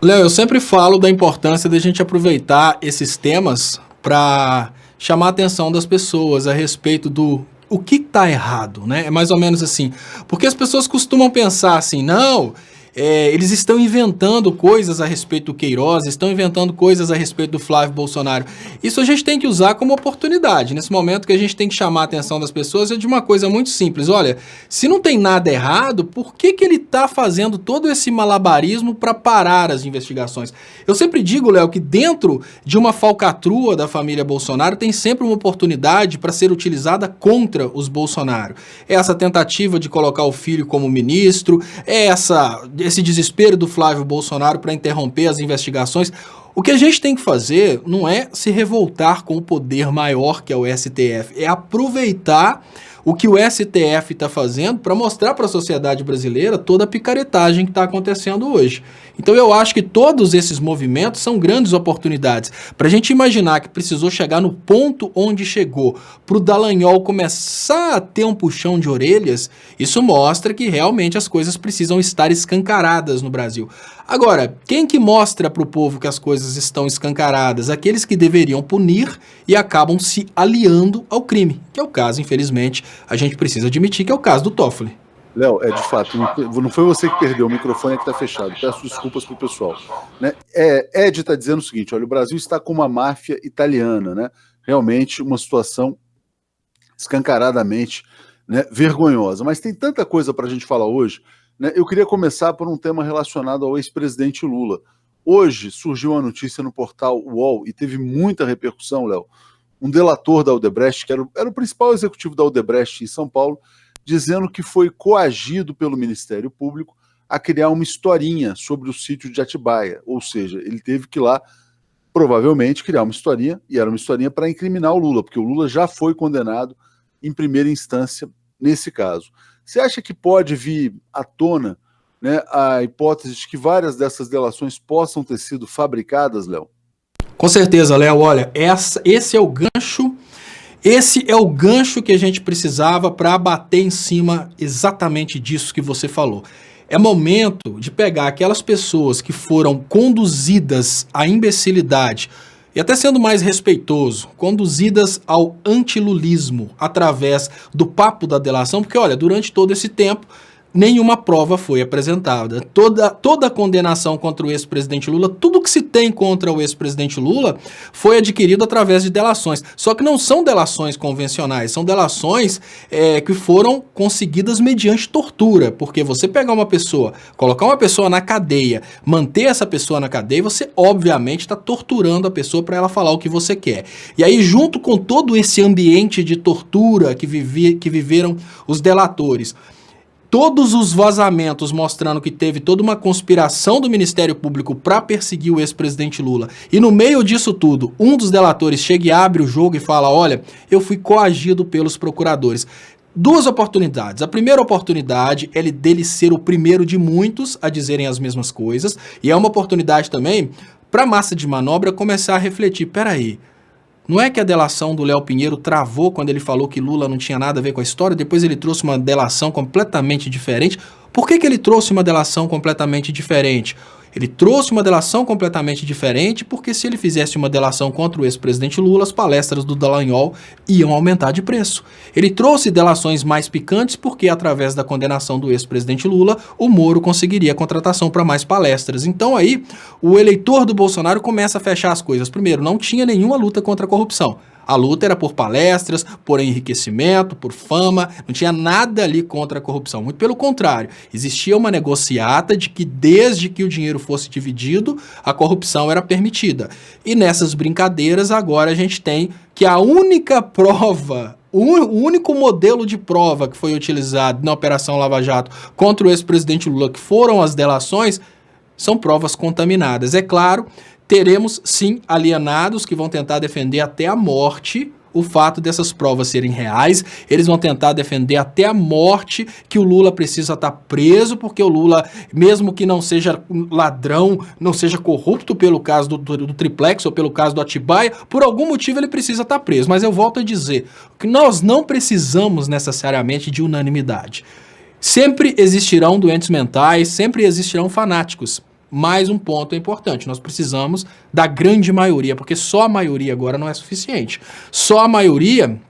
Léo, eu sempre falo da importância da gente aproveitar esses temas para chamar a atenção das pessoas a respeito do o que está errado, né? É mais ou menos assim. Porque as pessoas costumam pensar assim, não, eles estão inventando coisas a respeito do Queiroz, estão inventando coisas a respeito do Flávio Bolsonaro. Isso a gente tem que usar como oportunidade. Nesse momento que a gente tem que chamar a atenção das pessoas é de uma coisa muito simples. Olha, se não tem nada errado, por que ele está fazendo todo esse malabarismo para parar as investigações? Eu sempre digo, Léo, que dentro de uma falcatrua da família Bolsonaro tem sempre uma oportunidade para ser utilizada contra os Bolsonaro. É essa tentativa de colocar o filho como ministro, é esse desespero do Flávio Bolsonaro para interromper as investigações. O que a gente tem que fazer não é se revoltar com o poder maior que é o STF, é aproveitar o que o STF está fazendo para mostrar para a sociedade brasileira toda a picaretagem que está acontecendo hoje. Então eu acho que todos esses movimentos são grandes oportunidades. Para a gente imaginar que precisou chegar no ponto onde chegou, para o Dallagnol começar a ter um puxão de orelhas, isso mostra que realmente as coisas precisam estar escancaradas no Brasil. Agora, quem que mostra para o povo que as coisas estão escancaradas? Aqueles que deveriam punir e acabam se aliando ao crime, que é o caso, infelizmente, a gente precisa admitir que é o caso do Toffoli. Léo, de fato, não foi você que perdeu, o microfone é que está fechado. Peço desculpas para o pessoal. Né? Ed está dizendo o seguinte, olha, o Brasil está com uma máfia italiana, né? Realmente uma situação escancaradamente, né, vergonhosa. Mas tem tanta coisa para a gente falar hoje, né? Eu queria começar por um tema relacionado ao ex-presidente Lula. Hoje surgiu uma notícia no portal UOL e teve muita repercussão, Léo. Um delator da Odebrecht, que era o principal executivo da Odebrecht em São Paulo, dizendo que foi coagido pelo Ministério Público a criar uma historinha sobre o sítio de Atibaia. Ou seja, ele teve que ir lá, provavelmente, criar uma historinha, e era uma historinha para incriminar o Lula, porque o Lula já foi condenado em primeira instância nesse caso. Você acha que pode vir à tona, né, a hipótese de que várias dessas delações possam ter sido fabricadas, Léo? Com certeza, Léo. Olha, esse é o gancho. Esse é o gancho que a gente precisava para bater em cima exatamente disso que você falou. É momento de pegar aquelas pessoas que foram conduzidas à imbecilidade, e até sendo mais respeitoso, conduzidas ao antilulismo através do papo da delação, porque olha, durante todo esse tempo, nenhuma prova foi apresentada. Toda a condenação contra o ex-presidente Lula, tudo que se tem contra o ex-presidente Lula foi adquirido através de delações. Só que não são delações convencionais, são delações que foram conseguidas mediante tortura. Porque você pegar uma pessoa, colocar uma pessoa na cadeia, manter essa pessoa na cadeia, você obviamente está torturando a pessoa para ela falar o que você quer. E aí, junto com todo esse ambiente de tortura que viveram os delatores, todos os vazamentos mostrando que teve toda uma conspiração do Ministério Público para perseguir o ex-presidente Lula. E no meio disso tudo, um dos delatores chega e abre o jogo e fala, olha, eu fui coagido pelos procuradores. Duas oportunidades. A primeira oportunidade é dele ser o primeiro de muitos a dizerem as mesmas coisas. E é uma oportunidade também para a massa de manobra começar a refletir. Peraí, não é que a delação do Léo Pinheiro travou quando ele falou que Lula não tinha nada a ver com a história, depois ele trouxe uma delação completamente diferente? Por que ele trouxe uma delação completamente diferente? Ele trouxe uma delação completamente diferente porque se ele fizesse uma delação contra o ex-presidente Lula, as palestras do Dallagnol iam aumentar de preço. Ele trouxe delações mais picantes porque, através da condenação do ex-presidente Lula, o Moro conseguiria contratação para mais palestras. Então aí, o eleitor do Bolsonaro começa a fechar as coisas. Primeiro, não tinha nenhuma luta contra a corrupção. A luta era por palestras, por enriquecimento, por fama, não tinha nada ali contra a corrupção. Muito pelo contrário, existia uma negociata de que desde que o dinheiro fosse dividido, a corrupção era permitida. E nessas brincadeiras agora a gente tem que a única prova, o único modelo de prova que foi utilizado na Operação Lava Jato contra o ex-presidente Lula, que foram as delações, são provas contaminadas. É claro, teremos, sim, alienados que vão tentar defender até a morte o fato dessas provas serem reais. Eles vão tentar defender até a morte que o Lula precisa estar preso, porque o Lula, mesmo que não seja ladrão, não seja corrupto pelo caso do Triplex ou pelo caso do Atibaia, por algum motivo ele precisa estar preso. Mas eu volto a dizer que nós não precisamos necessariamente de unanimidade. Sempre existirão doentes mentais, sempre existirão fanáticos. mais um ponto importante. Nós precisamos da grande maioria, porque só a maioria agora não é suficiente. Só a maioria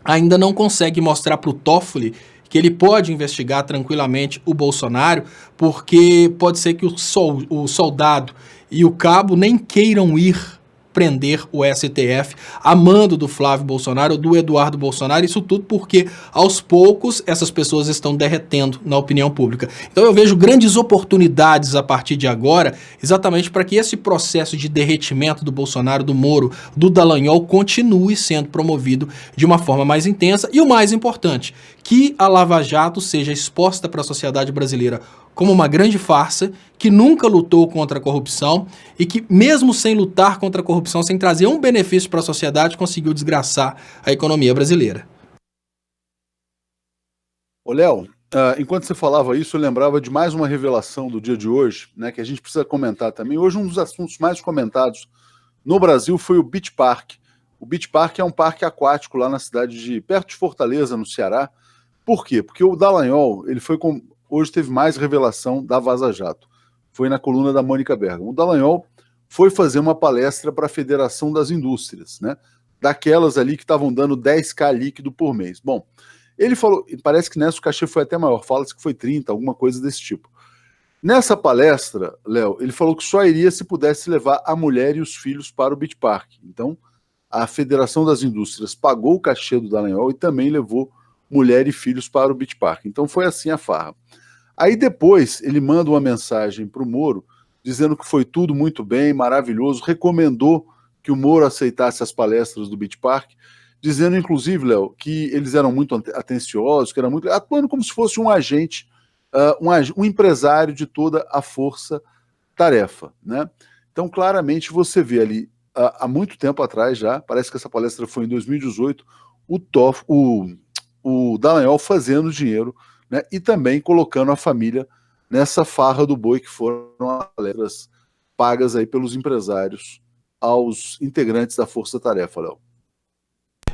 ainda não consegue mostrar para o Toffoli que ele pode investigar tranquilamente o Bolsonaro, porque pode ser que o soldado e o cabo nem queiram ir prender o STF a mando do Flávio Bolsonaro ou do Eduardo Bolsonaro, isso tudo porque aos poucos essas pessoas estão derretendo na opinião pública. Então eu vejo grandes oportunidades a partir de agora, exatamente para que esse processo de derretimento do Bolsonaro, do Moro, do Dallagnol continue sendo promovido de uma forma mais intensa e o mais importante, que a Lava Jato seja exposta para a sociedade brasileira como uma grande farsa, que nunca lutou contra a corrupção e que, mesmo sem lutar contra a corrupção, sem trazer um benefício para a sociedade, conseguiu desgraçar a economia brasileira. Ô, Léo, enquanto você falava isso, eu lembrava de mais uma revelação do dia de hoje, né, que a gente precisa comentar também. Hoje, um dos assuntos mais comentados no Brasil foi o Beach Park. O Beach Park é um parque aquático lá na cidade perto de Fortaleza, no Ceará. Por quê? Porque o Dallagnol, ele foi com... Hoje teve mais revelação da Vaza Jato. Foi na coluna da Mônica Bergamo. O Dallagnol foi fazer uma palestra para a Federação das Indústrias, né? Daquelas ali que estavam dando 10k líquido por mês. Bom, ele falou, parece que nessa o cachê foi até maior, fala-se que foi 30, alguma coisa desse tipo. Nessa palestra, Léo, ele falou que só iria se pudesse levar a mulher e os filhos para o Beach Park. Então, a Federação das Indústrias pagou o cachê do Dallagnol e também levou mulher e filhos para o Beach Park. Então foi assim a farra. Aí depois ele manda uma mensagem para o Moro dizendo que foi tudo muito bem, maravilhoso, recomendou que o Moro aceitasse as palestras do Beach Park, dizendo inclusive, Léo, que eles eram muito atenciosos, que era muito atuando como se fosse um agente, um empresário de toda a força-tarefa, né? Então claramente você vê ali, há muito tempo atrás já, parece que essa palestra foi em 2018, o Dallagnol fazendo dinheiro, né, e também colocando a família nessa farra do boi, que foram as palestras pagas aí pelos empresários aos integrantes da Força Tarefa, Léo.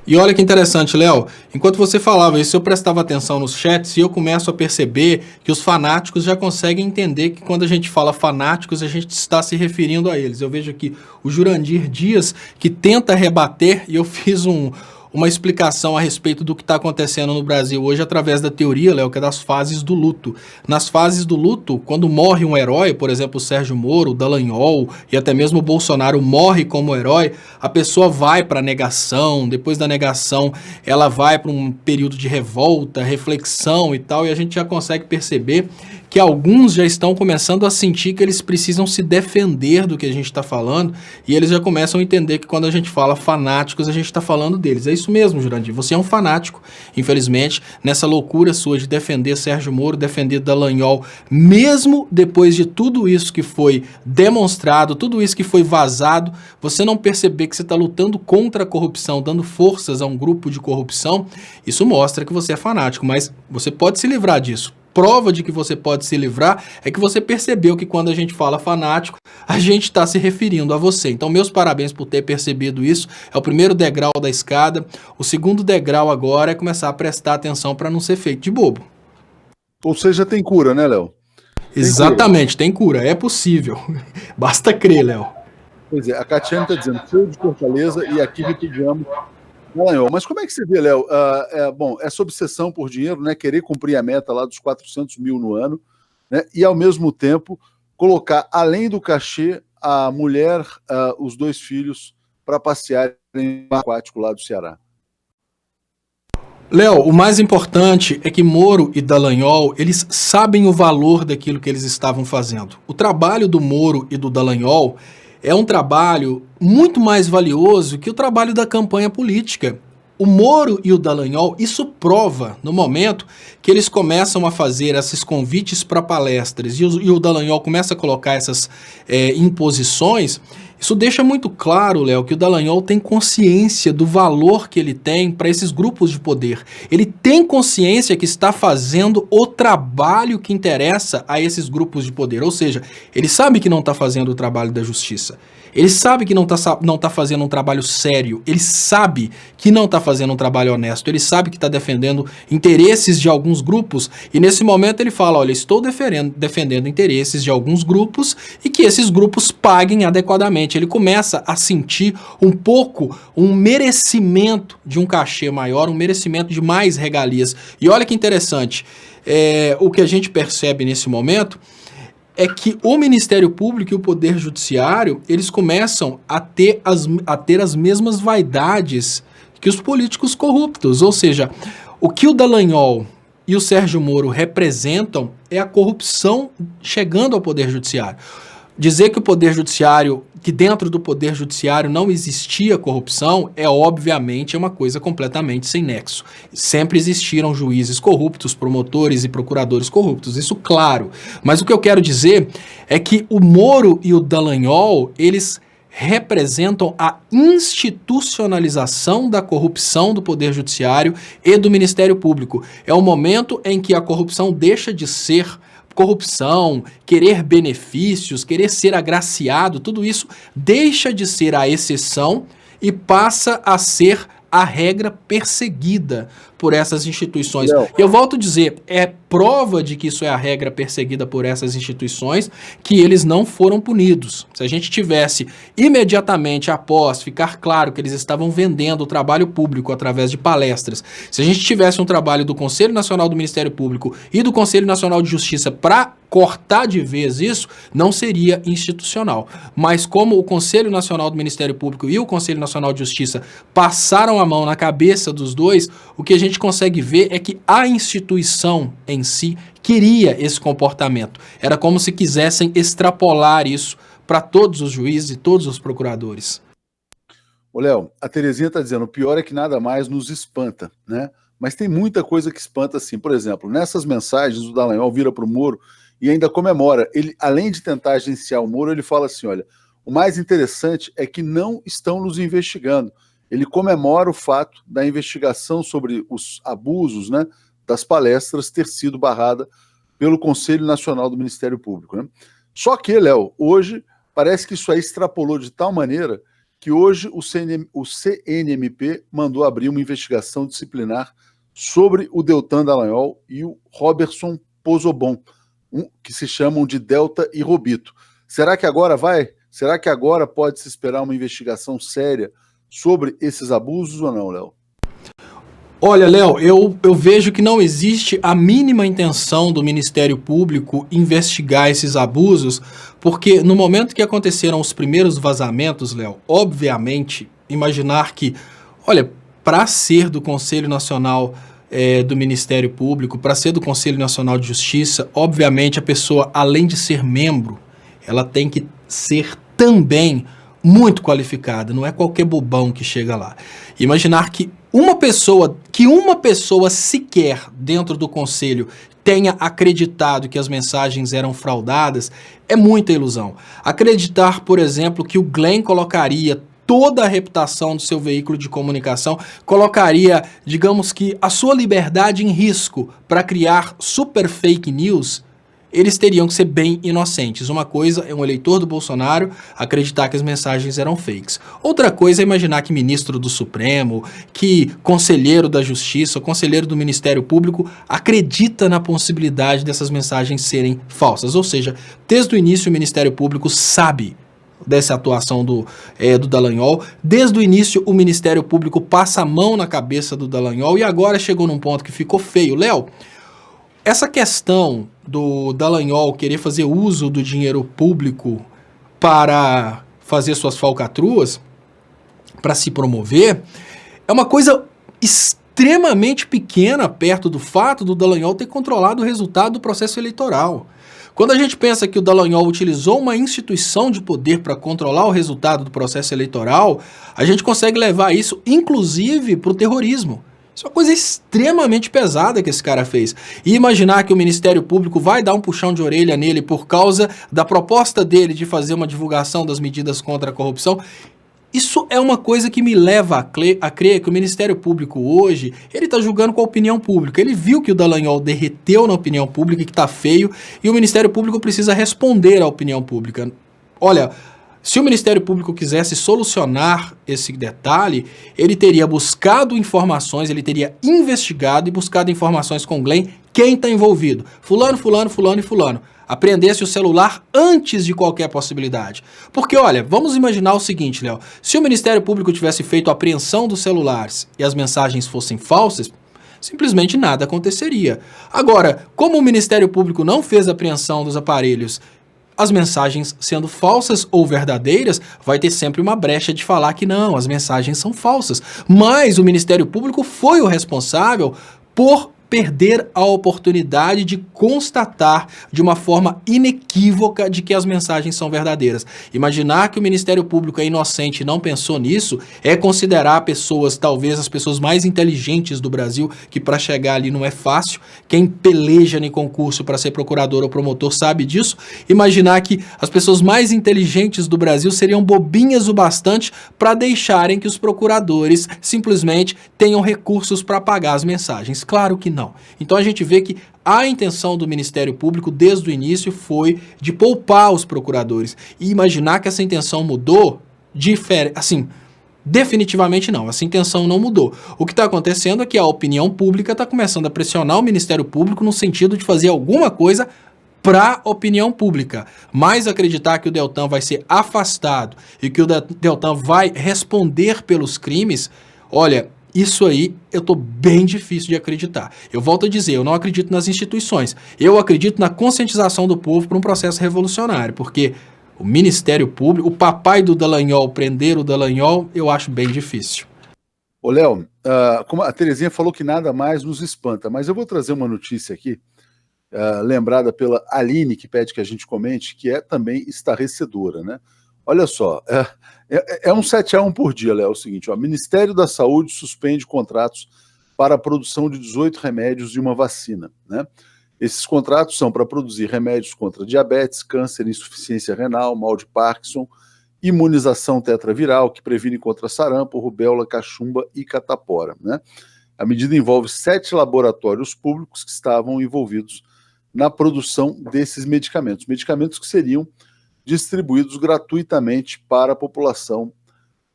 E olha que interessante, Léo, enquanto você falava isso, eu prestava atenção nos chats e eu começo a perceber que os fanáticos já conseguem entender que quando a gente fala fanáticos, a gente está se referindo a eles. Eu vejo aqui o Jurandir Dias, que tenta rebater, e eu fiz uma explicação a respeito do que está acontecendo no Brasil hoje através da teoria, Léo, que é das fases do luto. Nas fases do luto, quando morre um herói, por exemplo, o Sérgio Moro, o Dallagnol e até mesmo o Bolsonaro morre como herói, a pessoa vai para a negação, depois da negação ela vai para um período de revolta, reflexão e tal, e a gente já consegue perceber que alguns já estão começando a sentir que eles precisam se defender do que a gente está falando, e eles já começam a entender que quando a gente fala fanáticos, a gente está falando deles. É isso mesmo, Jurandir. Você é um fanático, infelizmente, nessa loucura sua de defender Sérgio Moro, defender Dallagnol, mesmo depois de tudo isso que foi demonstrado, tudo isso que foi vazado, você não perceber que você está lutando contra a corrupção, dando forças a um grupo de corrupção, isso mostra que você é fanático, mas você pode se livrar disso. Prova de que você pode se livrar é que você percebeu que quando a gente fala fanático, a gente está se referindo a você. Então, meus parabéns por ter percebido isso. É o primeiro degrau da escada. O segundo degrau agora é começar a prestar atenção para não ser feito de bobo. Ou seja, tem cura, né, Léo? Exatamente, tem cura. É possível. Basta crer, Léo. Pois é, a Catiane está dizendo, sou de Fortaleza e aqui repudiamos Dallagnol. Mas como é que você vê, Léo? Bom, essa obsessão por dinheiro, né? Querer cumprir a meta lá dos 400 mil no ano, né? E ao mesmo tempo colocar, além do cachê, a mulher, os 2 filhos para passear em um aquático lá do Ceará. Léo, o mais importante é que Moro e Dallagnol, eles sabem o valor daquilo que eles estavam fazendo. O trabalho do Moro e do Dallagnol é um trabalho muito mais valioso que o trabalho da campanha política. O Moro e o Dallagnol, isso prova no momento que eles começam a fazer esses convites para palestras e o Dallagnol começa a colocar essas imposições, Isso deixa muito claro, Léo, que o Dallagnol tem consciência do valor que ele tem para esses grupos de poder. Ele tem consciência que está fazendo o trabalho que interessa a esses grupos de poder. Ou seja, ele sabe que não está fazendo o trabalho da justiça. Ele sabe que não tá fazendo um trabalho sério. Ele sabe que não está fazendo um trabalho honesto. Ele sabe que está defendendo interesses de alguns grupos. E nesse momento ele fala, olha, estou defendendo interesses de alguns grupos e que esses grupos paguem adequadamente. Ele começa a sentir um pouco um merecimento de um cachê maior, um merecimento de mais regalias. E olha que interessante, o que a gente percebe nesse momento é que o Ministério Público e o Poder Judiciário, eles começam a ter as mesmas vaidades que os políticos corruptos. Ou seja, o que o Dallagnol e o Sérgio Moro representam é a corrupção chegando ao Poder Judiciário. Dizer que o Poder Judiciário, que dentro do Poder Judiciário não existia corrupção, é obviamente uma coisa completamente sem nexo. Sempre existiram juízes corruptos, promotores e procuradores corruptos, isso claro. Mas o que eu quero dizer é que o Moro e o Dallagnol, eles representam a institucionalização da corrupção do Poder Judiciário e do Ministério Público. É o momento em que a corrupção deixa de ser corrupção, querer benefícios, querer ser agraciado, tudo isso deixa de ser a exceção e passa a ser a regra perseguida por essas instituições. Eu volto a dizer, é prova de que isso é a regra perseguida por essas instituições que eles não foram punidos. Se a gente tivesse imediatamente após ficar claro que eles estavam vendendo o trabalho público através de palestras, se a gente tivesse um trabalho do Conselho Nacional do Ministério Público e do Conselho Nacional de Justiça para cortar de vez isso, não seria institucional. Mas como o Conselho Nacional do Ministério Público e o Conselho Nacional de Justiça passaram a mão na cabeça dos dois, o que a gente consegue ver é que a instituição em si queria esse comportamento. Era como se quisessem extrapolar isso para todos os juízes e todos os procuradores. Ô, Léo, a Terezinha está dizendo, o pior é que nada mais nos espanta, né? Mas tem muita coisa que espanta, assim. Por exemplo, nessas mensagens, o Dallagnol vira para o Moro e ainda comemora. Ele, além de tentar agenciar o Moro, ele fala assim, olha, o mais interessante é que não estão nos investigando. Ele comemora o fato da investigação sobre os abusos, né, das palestras ter sido barrada pelo Conselho Nacional do Ministério Público, né? Só que, Léo, hoje parece que isso aí extrapolou de tal maneira que hoje o CNMP mandou abrir uma investigação disciplinar sobre o Deltan Dallagnol e o Roberson Pozobon, que se chamam de Delta e Robito. Será que agora vai? Será que agora pode se esperar uma investigação séria sobre esses abusos ou não, Léo? Olha, Léo, eu vejo que não existe a mínima intenção do Ministério Público investigar esses abusos, porque no momento que aconteceram os primeiros vazamentos, Léo, obviamente, imaginar que, olha, para ser do Conselho Nacional do Ministério Público, para ser do Conselho Nacional de Justiça, obviamente a pessoa, além de ser membro, ela tem que ser também muito qualificada, não é qualquer bobão que chega lá. Imaginar que uma pessoa sequer dentro do conselho tenha acreditado que as mensagens eram fraudadas é muita ilusão. Acreditar, por exemplo, que o Glenn colocaria toda a reputação do seu veículo de comunicação, colocaria, digamos que, a sua liberdade em risco para criar super fake news, eles teriam que ser bem inocentes. Uma coisa é um eleitor do Bolsonaro acreditar que as mensagens eram fakes. Outra coisa é imaginar que ministro do Supremo, que conselheiro da Justiça, conselheiro do Ministério Público acredita na possibilidade dessas mensagens serem falsas. Ou seja, desde o início o Ministério Público sabe dessa atuação do Dallagnol. Desde o início o Ministério Público passa a mão na cabeça do Dallagnol e agora chegou num ponto que ficou feio. Léo, essa questão do Dallagnol querer fazer uso do dinheiro público para fazer suas falcatruas, para se promover, é uma coisa extremamente pequena perto do fato do Dallagnol ter controlado o resultado do processo eleitoral. Quando a gente pensa que o Dallagnol utilizou uma instituição de poder para controlar o resultado do processo eleitoral, a gente consegue levar isso, inclusive, para o terrorismo. Isso é uma coisa extremamente pesada que esse cara fez. E imaginar que o Ministério Público vai dar um puxão de orelha nele por causa da proposta dele de fazer uma divulgação das medidas contra a corrupção, isso é uma coisa que me leva a crer que o Ministério Público hoje, ele está julgando com a opinião pública. Ele viu que o Dallagnol derreteu na opinião pública e que está feio, e o Ministério Público precisa responder à opinião pública. Olha, se o Ministério Público quisesse solucionar esse detalhe, ele teria buscado informações, ele teria investigado e buscado informações com o Glenn, quem está envolvido. Fulano, fulano, fulano e fulano. Apreendesse o celular antes de qualquer possibilidade. Porque, olha, vamos imaginar o seguinte, Léo. Se o Ministério Público tivesse feito a apreensão dos celulares e as mensagens fossem falsas, simplesmente nada aconteceria. Agora, como o Ministério Público não fez a apreensão dos aparelhos, as mensagens sendo falsas ou verdadeiras, vai ter sempre uma brecha de falar que não, as mensagens são falsas. Mas o Ministério Público foi o responsável por perder a oportunidade de constatar de uma forma inequívoca de que as mensagens são verdadeiras. Imaginar que o Ministério Público é inocente e não pensou nisso é considerar pessoas, talvez as pessoas mais inteligentes do Brasil, que para chegar ali não é fácil. Quem peleja em concurso para ser procurador ou promotor sabe disso. Imaginar que as pessoas mais inteligentes do Brasil seriam bobinhas o bastante para deixarem que os procuradores simplesmente tenham recursos para pagar as mensagens. Claro que não. Então a gente vê que a intenção do Ministério Público desde o início foi de poupar os procuradores. E imaginar que essa intenção mudou, assim, definitivamente não. Essa intenção não mudou. O que está acontecendo é que a opinião pública está começando a pressionar o Ministério Público no sentido de fazer alguma coisa para a opinião pública. Mas acreditar que o Deltan vai ser afastado e que o Deltan vai responder pelos crimes, olha, isso aí eu estou bem difícil de acreditar. Eu volto a dizer, eu não acredito nas instituições. Eu acredito na conscientização do povo para um processo revolucionário, porque o Ministério Público, o papai do Dallagnol, prender o Dallagnol, eu acho bem difícil. Ô, Léo, como a Terezinha falou que nada mais nos espanta, mas eu vou trazer uma notícia aqui, lembrada pela Aline, que pede que a gente comente, que é também estarrecedora, né? Olha só, é um 7-1 por dia, Léo, é o seguinte, ó, Ministério da Saúde suspende contratos para a produção de 18 remédios e uma vacina, né? Esses contratos são para produzir remédios contra diabetes, câncer, insuficiência renal, mal de Parkinson, imunização tetraviral, que previne contra sarampo, rubéola, cachumba e catapora, né? A medida envolve 7 laboratórios públicos que estavam envolvidos na produção desses medicamentos que seriam distribuídos gratuitamente para a população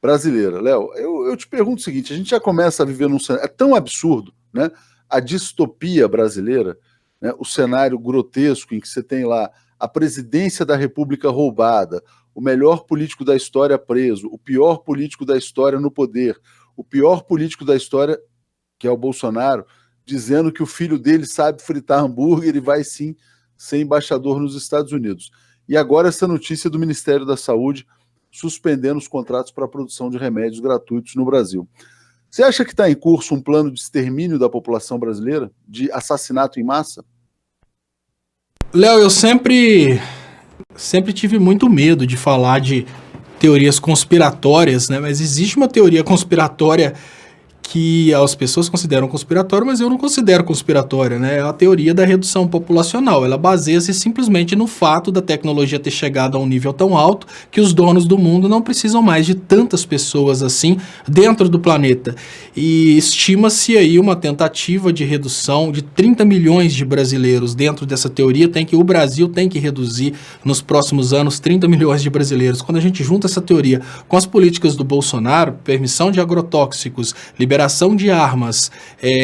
brasileira. Léo, eu te pergunto o seguinte, a gente já começa a viver num cenário, é tão absurdo, né, a distopia brasileira, né, o cenário grotesco em que você tem lá a presidência da República roubada, o melhor político da história preso, o pior político da história no poder, o pior político da história, que é o Bolsonaro, dizendo que o filho dele sabe fritar hambúrguer e vai sim ser embaixador nos Estados Unidos. E agora essa notícia do Ministério da Saúde suspendendo os contratos para a produção de remédios gratuitos no Brasil. Você acha que está em curso um plano de extermínio da população brasileira? De assassinato em massa? Léo, eu sempre tive muito medo de falar de teorias conspiratórias, né? Mas existe uma teoria conspiratória que as pessoas consideram conspiratória, mas eu não considero conspiratória, né? É a teoria da redução populacional. Ela baseia-se simplesmente no fato da tecnologia ter chegado a um nível tão alto que os donos do mundo não precisam mais de tantas pessoas assim dentro do planeta. E estima-se aí uma tentativa de redução de 30 milhões de brasileiros. Dentro dessa teoria, o Brasil tem que reduzir nos próximos anos 30 milhões de brasileiros. Quando a gente junta essa teoria com as políticas do Bolsonaro, permissão de agrotóxicos, liberação de armas,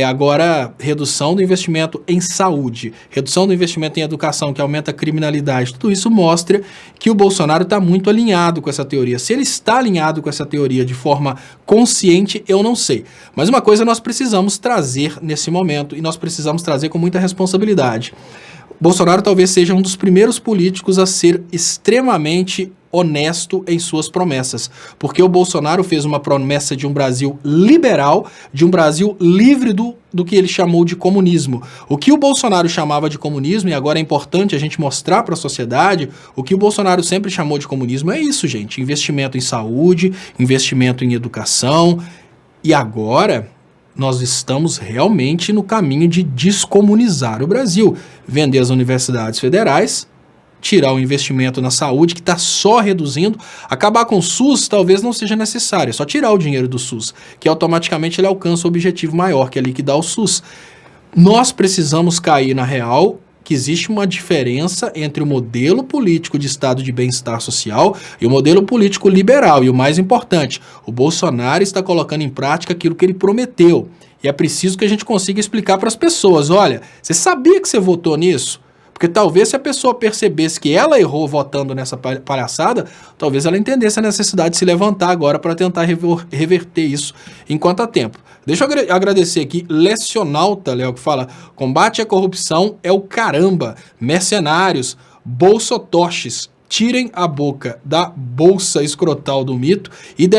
agora redução do investimento em saúde, redução do investimento em educação, que aumenta a criminalidade, tudo isso mostra que o Bolsonaro está muito alinhado com essa teoria. Se ele está alinhado com essa teoria de forma consciente, eu não sei. Mas uma coisa nós precisamos trazer nesse momento, e nós precisamos trazer com muita responsabilidade. Bolsonaro talvez seja um dos primeiros políticos a ser extremamente honesto em suas promessas, porque o Bolsonaro fez uma promessa de um Brasil liberal, de um Brasil livre do que ele chamou de comunismo. O que o Bolsonaro chamava de comunismo, e agora é importante a gente mostrar para a sociedade, o que o Bolsonaro sempre chamou de comunismo é isso, gente, investimento em saúde, investimento em educação, e agora nós estamos realmente no caminho de descomunizar o Brasil, vender as universidades federais, tirar o investimento na saúde, que está só reduzindo. Acabar com o SUS talvez não seja necessário, é só tirar o dinheiro do SUS, que automaticamente ele alcança o objetivo maior, que é liquidar o SUS. Nós precisamos cair na real que existe uma diferença entre o modelo político de estado de bem-estar social e o modelo político liberal. E o mais importante, o Bolsonaro está colocando em prática aquilo que ele prometeu. E é preciso que a gente consiga explicar para as pessoas, olha, você sabia que você votou nisso? Porque talvez se a pessoa percebesse que ela errou votando nessa palhaçada, talvez ela entendesse a necessidade de se levantar agora para tentar reverter isso enquanto há tempo. Deixa eu agradecer aqui, Lecionalta, Léo, que fala, combate à corrupção é o caramba, mercenários, bolsotoches, tirem a boca da bolsa escrotal do mito e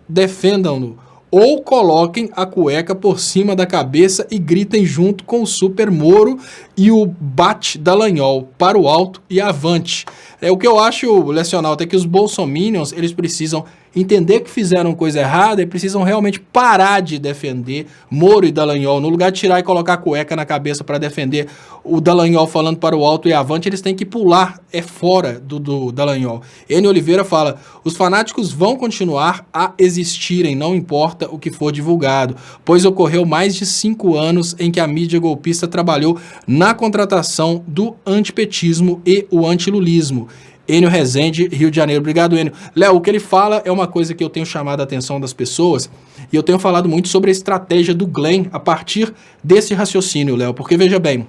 defendam-no. Ou coloquem a cueca por cima da cabeça e gritem junto com o Super Moro e o Bate Dallagnol para o alto e avante. O que eu acho, Lecionalta, é que os bolsominions, eles precisam entender que fizeram coisa errada e precisam realmente parar de defender Moro e Dallagnol. No lugar de tirar e colocar a cueca na cabeça para defender o Dallagnol falando para o alto e avante, eles têm que pular fora do Dallagnol. N. Oliveira fala, os fanáticos vão continuar a existirem, não importa o que for divulgado, pois ocorreu mais de 5 anos em que a mídia golpista trabalhou na contratação do antipetismo e o antilulismo. Enio Rezende, Rio de Janeiro. Obrigado, Enio. Léo, o que ele fala é uma coisa que eu tenho chamado a atenção das pessoas e eu tenho falado muito sobre a estratégia do Glenn a partir desse raciocínio, Léo, porque veja bem,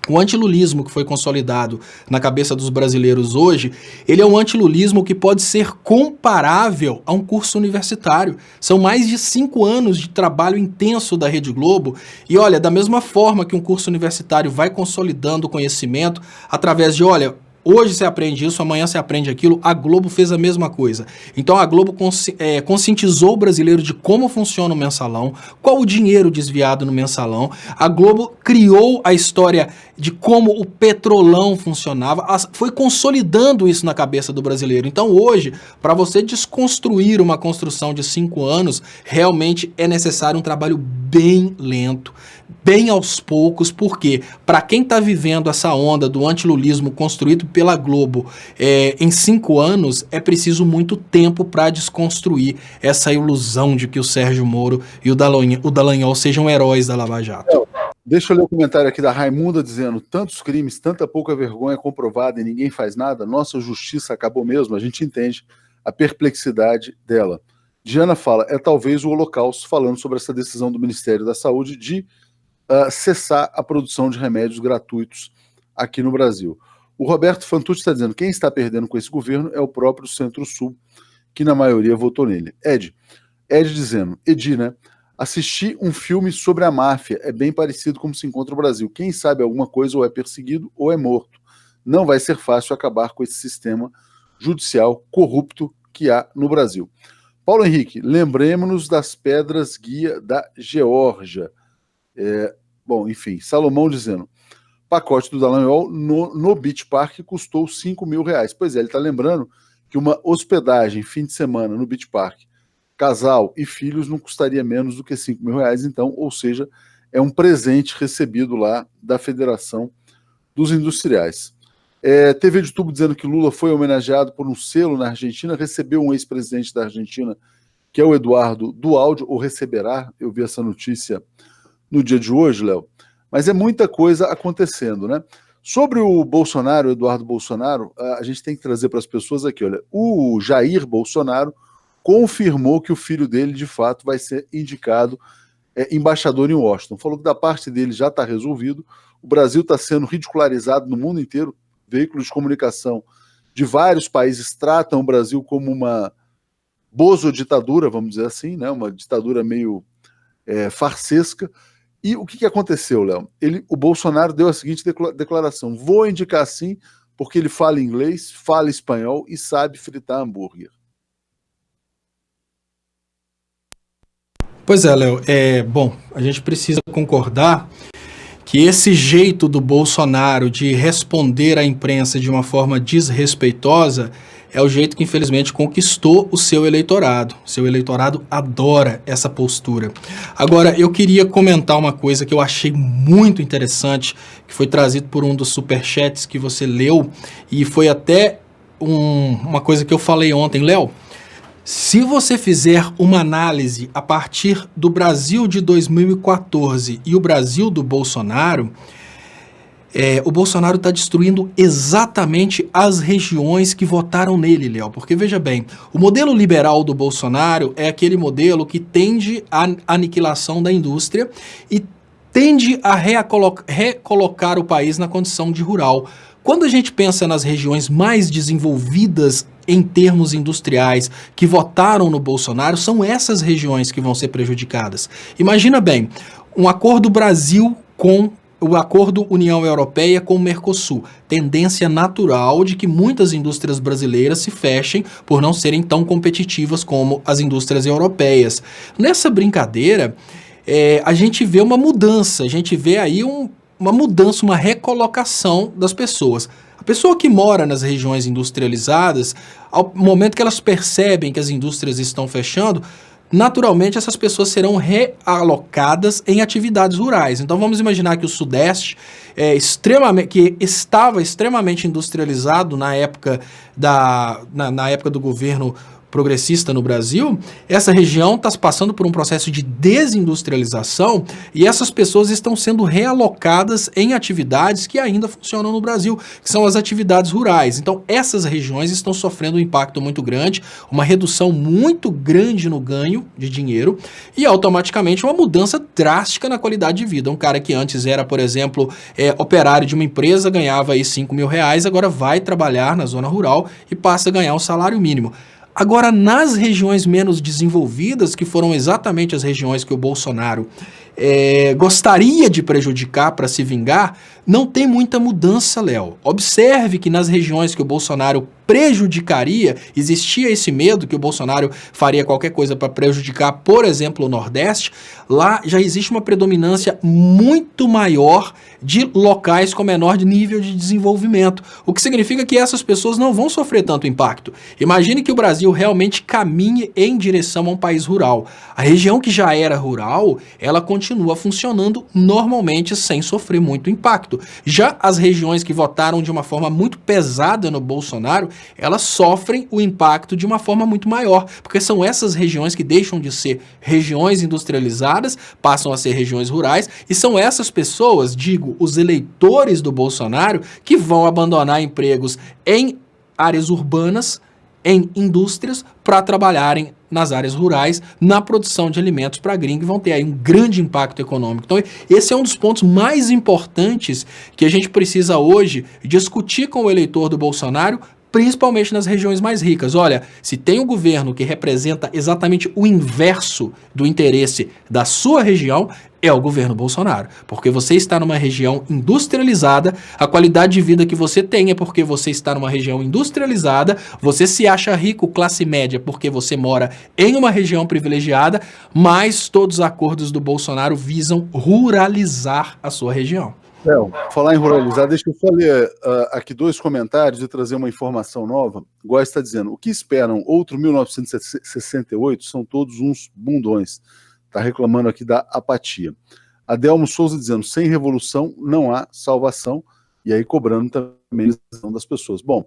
o antilulismo que foi consolidado na cabeça dos brasileiros hoje, ele é um antilulismo que pode ser comparável a um curso universitário. São mais de 5 anos de trabalho intenso da Rede Globo e, olha, da mesma forma que um curso universitário vai consolidando o conhecimento através de, olha, hoje você aprende isso, amanhã você aprende aquilo, a Globo fez a mesma coisa. Então a Globo conscientizou o brasileiro de como funciona o mensalão, qual o dinheiro desviado no mensalão. A Globo criou a história de como o petrolão funcionava, foi consolidando isso na cabeça do brasileiro. Então hoje, para você desconstruir uma construção de 5 anos, realmente é necessário um trabalho bem lento, bem aos poucos, porque para quem está vivendo essa onda do antilulismo construído pela Globo em 5 anos, é preciso muito tempo para desconstruir essa ilusão de que o Sérgio Moro e o Dallagnol sejam heróis da Lava Jato. Deixa eu ler o comentário aqui da Raimunda dizendo, tantos crimes, tanta pouca vergonha comprovada e ninguém faz nada, nossa justiça acabou mesmo, a gente entende a perplexidade dela. Diana fala, é talvez o Holocausto, falando sobre essa decisão do Ministério da Saúde de cessar a produção de remédios gratuitos aqui no Brasil. O Roberto Fantucci está dizendo, quem está perdendo com esse governo é o próprio Centro-Sul, que na maioria votou nele. Ed dizendo, Edi, né? Assisti um filme sobre a máfia, é bem parecido como se encontra o Brasil. Quem sabe alguma coisa ou é perseguido ou é morto. Não vai ser fácil acabar com esse sistema judicial corrupto que há no Brasil. Paulo Henrique, lembremos-nos das pedras guia da Geórgia. Bom, enfim, Salomão dizendo, pacote do Dallagnol no Beach Park custou R$5.000. Pois é, ele está lembrando que uma hospedagem fim de semana no Beach Park, casal e filhos não custaria menos do que R$5.000, então, ou seja, é um presente recebido lá da Federação dos Industriais. TV de Tubo dizendo que Lula foi homenageado por um selo na Argentina, recebeu um ex-presidente da Argentina, que é o Eduardo Duhalde, ou receberá, eu vi essa notícia no dia de hoje, Léo, mas é muita coisa acontecendo, né? Sobre o Bolsonaro, o Eduardo Bolsonaro, a gente tem que trazer para as pessoas aqui, olha, o Jair Bolsonaro confirmou que o filho dele, de fato, vai ser indicado embaixador em Washington. Falou que da parte dele já está resolvido, o Brasil está sendo ridicularizado no mundo inteiro, veículos de comunicação de vários países tratam o Brasil como uma bozoditadura, vamos dizer assim, né? Uma ditadura meio farsesca. E o que aconteceu, Léo? O Bolsonaro deu a seguinte declaração, vou indicar sim, porque ele fala inglês, fala espanhol e sabe fritar hambúrguer. Pois é, Léo, bom, a gente precisa concordar que esse jeito do Bolsonaro de responder à imprensa de uma forma desrespeitosa é o jeito que infelizmente conquistou o seu eleitorado. O seu eleitorado adora essa postura. Agora, eu queria comentar uma coisa que eu achei muito interessante, que foi trazido por um dos superchats que você leu, e foi até uma coisa que eu falei ontem. Léo, se você fizer uma análise a partir do Brasil de 2014 e o Brasil do Bolsonaro, o Bolsonaro está destruindo exatamente as regiões que votaram nele, Léo. Porque, veja bem, o modelo liberal do Bolsonaro é aquele modelo que tende à aniquilação da indústria e tende a recolocar o país na condição de rural. Quando a gente pensa nas regiões mais desenvolvidas em termos industriais que votaram no Bolsonaro, são essas regiões que vão ser prejudicadas. Imagina bem, um acordo Brasil com o acordo União Europeia com o Mercosul, tendência natural de que muitas indústrias brasileiras se fechem por não serem tão competitivas como as indústrias europeias. Nessa brincadeira, a gente vê uma mudança, a gente vê aí uma mudança, uma recolocação das pessoas. A pessoa que mora nas regiões industrializadas, ao momento que elas percebem que as indústrias estão fechando, naturalmente essas pessoas serão realocadas em atividades rurais. Então vamos imaginar que o Sudeste que estava extremamente industrializado na época na época do governo progressista no Brasil, essa região está passando por um processo de desindustrialização e essas pessoas estão sendo realocadas em atividades que ainda funcionam no Brasil, que são as atividades rurais. Então, essas regiões estão sofrendo um impacto muito grande, uma redução muito grande no ganho de dinheiro e, automaticamente, uma mudança drástica na qualidade de vida. Um cara que antes era, por exemplo, operário de uma empresa, ganhava aí R$5.000, agora vai trabalhar na zona rural e passa a ganhar o salário mínimo. Agora, nas regiões menos desenvolvidas, que foram exatamente as regiões que o Bolsonaro gostaria de prejudicar para se vingar, não tem muita mudança, Léo. Observe que nas regiões que o Bolsonaro prejudicaria, existia esse medo que o Bolsonaro faria qualquer coisa para prejudicar, por exemplo, o Nordeste, lá já existe uma predominância muito maior de locais com menor nível de desenvolvimento, o que significa que essas pessoas não vão sofrer tanto impacto. Imagine que o Brasil realmente caminhe em direção a um país rural. A região que já era rural, ela continua funcionando normalmente sem sofrer muito impacto. Já as regiões que votaram de uma forma muito pesada no Bolsonaro, elas sofrem o impacto de uma forma muito maior, porque são essas regiões que deixam de ser regiões industrializadas, passam a ser regiões rurais, e são essas pessoas, digo, os eleitores do Bolsonaro, que vão abandonar empregos em áreas urbanas, em indústrias, para trabalharem nas áreas rurais, na produção de alimentos para gringo, e vão ter aí um grande impacto econômico. Então, esse é um dos pontos mais importantes que a gente precisa hoje discutir com o eleitor do Bolsonaro, principalmente nas regiões mais ricas. Olha, se tem um governo que representa exatamente o inverso do interesse da sua região, é o governo Bolsonaro. Porque você está numa região industrializada, a qualidade de vida que você tem é porque você está numa região industrializada, você se acha rico, classe média, porque você mora em uma região privilegiada, mas todos os acordos do Bolsonaro visam ruralizar a sua região. Falar em ruralizar, deixa eu só ler aqui 2 comentários e trazer uma informação nova. Igual está dizendo, o que esperam outro 1968 são todos uns bundões. Está reclamando aqui da apatia. Adelmo Souza dizendo, sem revolução não há salvação, e aí cobrando também a decisão das pessoas. Bom,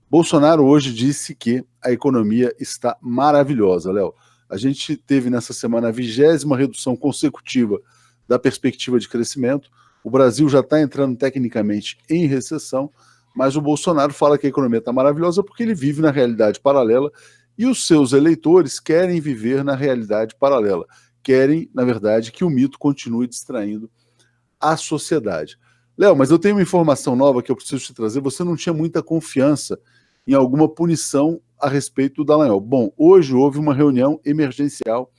Bolsonaro hoje disse que a economia está maravilhosa, Léo. A gente teve nessa semana a 20ª redução consecutiva da perspectiva de crescimento. O Brasil já está entrando tecnicamente em recessão, mas o Bolsonaro fala que a economia está maravilhosa porque ele vive na realidade paralela e os seus eleitores querem viver na realidade paralela. Querem, na verdade, que o mito continue distraindo a sociedade. Léo, mas eu tenho uma informação nova que eu preciso te trazer. Você não tinha muita confiança em alguma punição a respeito do Dallagnol. Bom, hoje houve uma reunião emergencial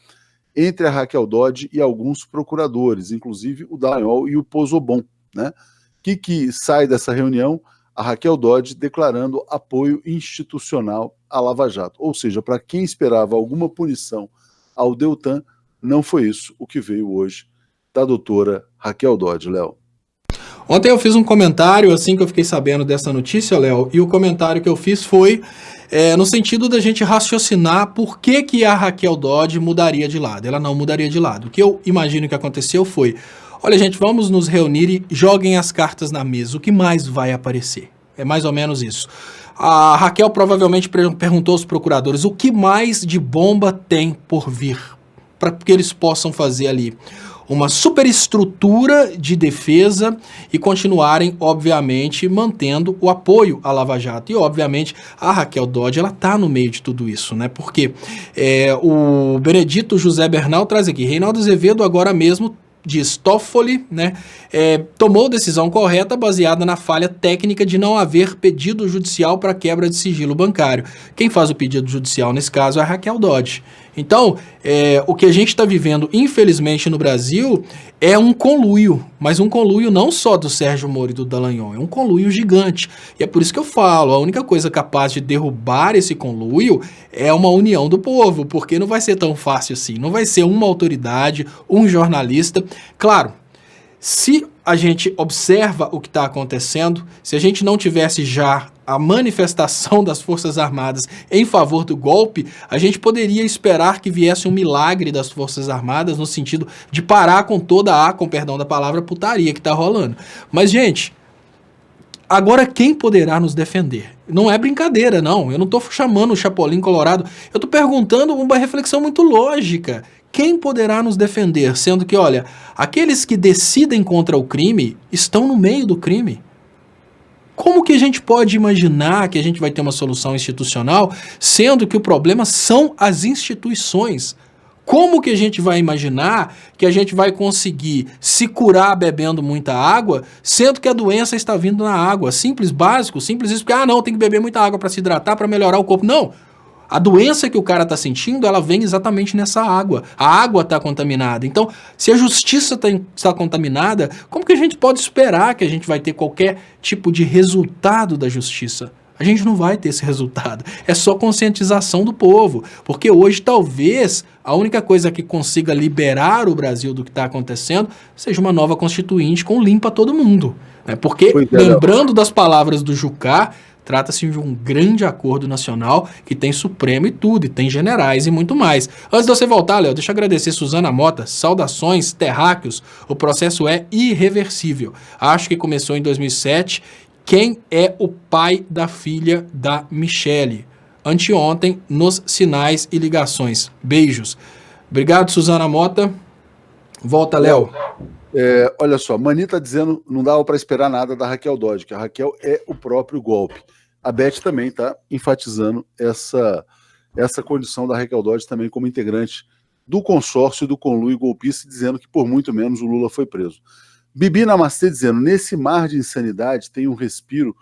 entre a Raquel Dodge e alguns procuradores, inclusive o Dallagnol e o Pozzobon, né? O que sai dessa reunião? A Raquel Dodge declarando apoio institucional à Lava Jato. Ou seja, para quem esperava alguma punição ao Deltan, não foi isso o que veio hoje da doutora Raquel Dodge, Léo. Ontem eu fiz um comentário, assim que eu fiquei sabendo dessa notícia, Léo, e o comentário que eu fiz foi no sentido da gente raciocinar por que a Raquel Dodge mudaria de lado. Ela não mudaria de lado. O que eu imagino que aconteceu foi, olha gente, vamos nos reunir e joguem as cartas na mesa. O que mais vai aparecer? É mais ou menos isso. A Raquel provavelmente perguntou aos procuradores o que mais de bomba tem por vir, para que eles possam fazer ali uma superestrutura de defesa e continuarem, obviamente, mantendo o apoio à Lava Jato. E, obviamente, a Raquel Dodge, ela tá no meio de tudo isso, né? Porque o Benedito José Bernal traz aqui, Reinaldo Azevedo agora mesmo diz, Toffoli, né, tomou decisão correta baseada na falha técnica de não haver pedido judicial para quebra de sigilo bancário. Quem faz o pedido judicial nesse caso é a Raquel Dodge. Então, o que a gente está vivendo, infelizmente, no Brasil é um conluio, mas um conluio não só do Sérgio Moro e do Dallagnol, é um conluio gigante. E é por isso que eu falo, a única coisa capaz de derrubar esse conluio é uma união do povo, porque não vai ser tão fácil assim, não vai ser uma autoridade, um jornalista. Claro, se a gente observa o que está acontecendo, se a gente não tivesse já a manifestação das Forças Armadas em favor do golpe, a gente poderia esperar que viesse um milagre das Forças Armadas no sentido de parar com toda a, com perdão da palavra, putaria que está rolando. Mas, gente, agora quem poderá nos defender? Não é brincadeira, não. Eu não estou chamando o Chapolin Colorado. Eu estou perguntando uma reflexão muito lógica. Quem poderá nos defender? Sendo que, olha, aqueles que decidem contra o crime estão no meio do crime. Como que a gente pode imaginar que a gente vai ter uma solução institucional, sendo que o problema são as instituições? Como que a gente vai imaginar que a gente vai conseguir se curar bebendo muita água, sendo que a doença está vindo na água? Simples, básico, simples isso, porque, não, tem que beber muita água para se hidratar, para melhorar o corpo. Não! A doença que o cara está sentindo, ela vem exatamente nessa água. A água está contaminada. Então, se a justiça está contaminada, como que a gente pode esperar que a gente vai ter qualquer tipo de resultado da justiça? A gente não vai ter esse resultado. É só conscientização do povo. Porque hoje, talvez, a única coisa que consiga liberar o Brasil do que está acontecendo seja uma nova constituinte com limpa todo mundo. Né? Porque, lembrando das palavras do Jucá, trata-se de um grande acordo nacional que tem Supremo e tudo, e tem generais e muito mais. Antes de você voltar, Léo, deixa eu agradecer Suzana Mota. Saudações, terráqueos. O processo é irreversível. Acho que começou em 2007. Quem é o pai da filha da Michele? Anteontem, nos sinais e ligações. Beijos. Obrigado, Suzana Mota. Volta, Léo. Olha só, Mani está dizendo não dava para esperar nada da Raquel Dodge, que a Raquel é o próprio golpe. A Beth também está enfatizando essa condição da Raquel Dodge também como integrante do consórcio do conluio golpista, dizendo que por muito menos o Lula foi preso. Bibi Namastê dizendo, nesse mar de insanidade tem um respiro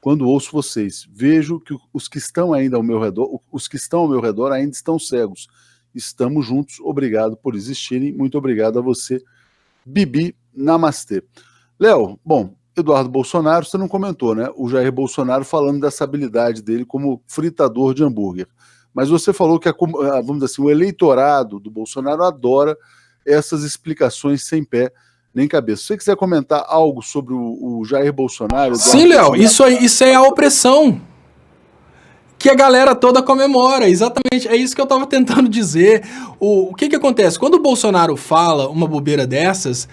quando ouço vocês. Vejo que os que estão ainda ao meu redor ainda estão cegos. Estamos juntos, obrigado por existirem, muito obrigado a você, Bibi Namastê. Léo, bom, Eduardo Bolsonaro, você não comentou, né? O Jair Bolsonaro falando dessa habilidade dele como fritador de hambúrguer. Mas você falou que, vamos dizer assim, o eleitorado do Bolsonaro adora essas explicações sem pé nem cabeça. Se você quiser comentar algo sobre o Jair Bolsonaro... Sim, Léo, isso é a opressão que a galera toda comemora, exatamente, é isso que eu tava tentando dizer. O que acontece? Quando o Bolsonaro fala uma bobeira dessas,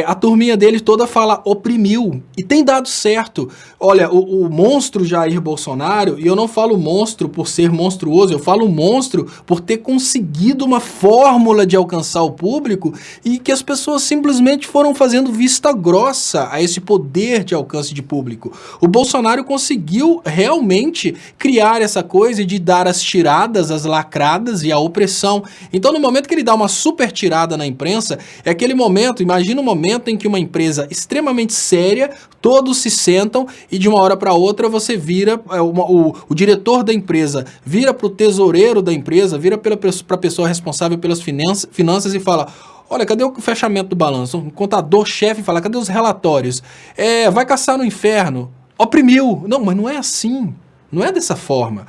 a turminha dele toda fala oprimiu, e tem dado certo. Olha, o monstro Jair Bolsonaro, e eu não falo monstro por ser monstruoso, eu falo monstro por ter conseguido uma fórmula de alcançar o público e que as pessoas simplesmente foram fazendo vista grossa a esse poder de alcance de público. O Bolsonaro conseguiu realmente criar essa coisa de dar as tiradas, as lacradas e a opressão. Então, no momento que ele dá uma super tirada na imprensa, é aquele momento, imagina um momento em que uma empresa extremamente séria, todos se sentam e de uma hora para outra você vira, o diretor da empresa vira para o tesoureiro da empresa, vira para a pessoa responsável pelas finanças e fala: olha, cadê o fechamento do balanço? Um contador-chefe fala: cadê os relatórios? Vai caçar no inferno. Oprimiu. Não, mas não é assim. Não é dessa forma.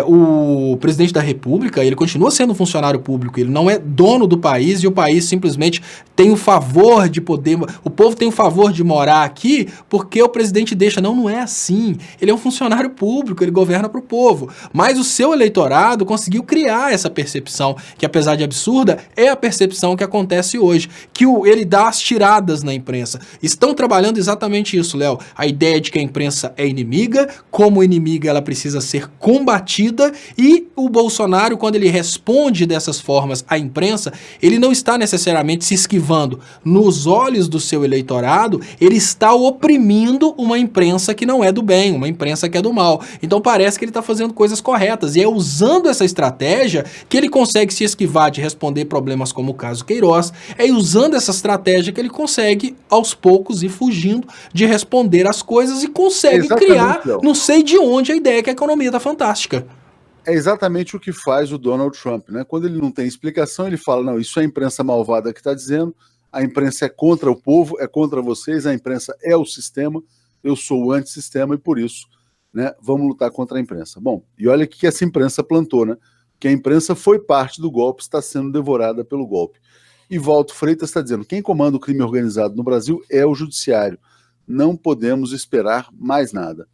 O presidente da República, ele continua sendo um funcionário público, ele não é dono do país e o país simplesmente tem o favor de poder... O povo tem o favor de morar aqui porque o presidente deixa. Não, não é assim. Ele é um funcionário público, ele governa para o povo. Mas o seu eleitorado conseguiu criar essa percepção, que apesar de absurda, é a percepção que acontece hoje, que ele dá as tiradas na imprensa. Estão trabalhando exatamente isso, Léo. A ideia de que a imprensa é inimiga, como inimiga ela precisa ser combatida, e o Bolsonaro, quando ele responde dessas formas à imprensa, ele não está necessariamente se esquivando. Nos olhos do seu eleitorado, ele está oprimindo uma imprensa que não é do bem, uma imprensa que é do mal. Então parece que ele está fazendo coisas corretas, e é usando essa estratégia que ele consegue se esquivar de responder problemas como o caso Queiroz, é usando essa estratégia que ele consegue, aos poucos, ir fugindo de responder as coisas e consegue criar, não sei de onde, a ideia que a economia está fantástica. É exatamente o que faz o Donald Trump, né? Quando ele não tem explicação, ele fala, não, isso é a imprensa malvada que está dizendo, a imprensa é contra o povo, é contra vocês, a imprensa é o sistema, eu sou o antissistema e por isso, né, vamos lutar contra a imprensa. Bom, e olha o que essa imprensa plantou, né? Que a imprensa foi parte do golpe, está sendo devorada pelo golpe. E Walter Freitas está dizendo, quem comanda o crime organizado no Brasil é o judiciário, não podemos esperar mais nada.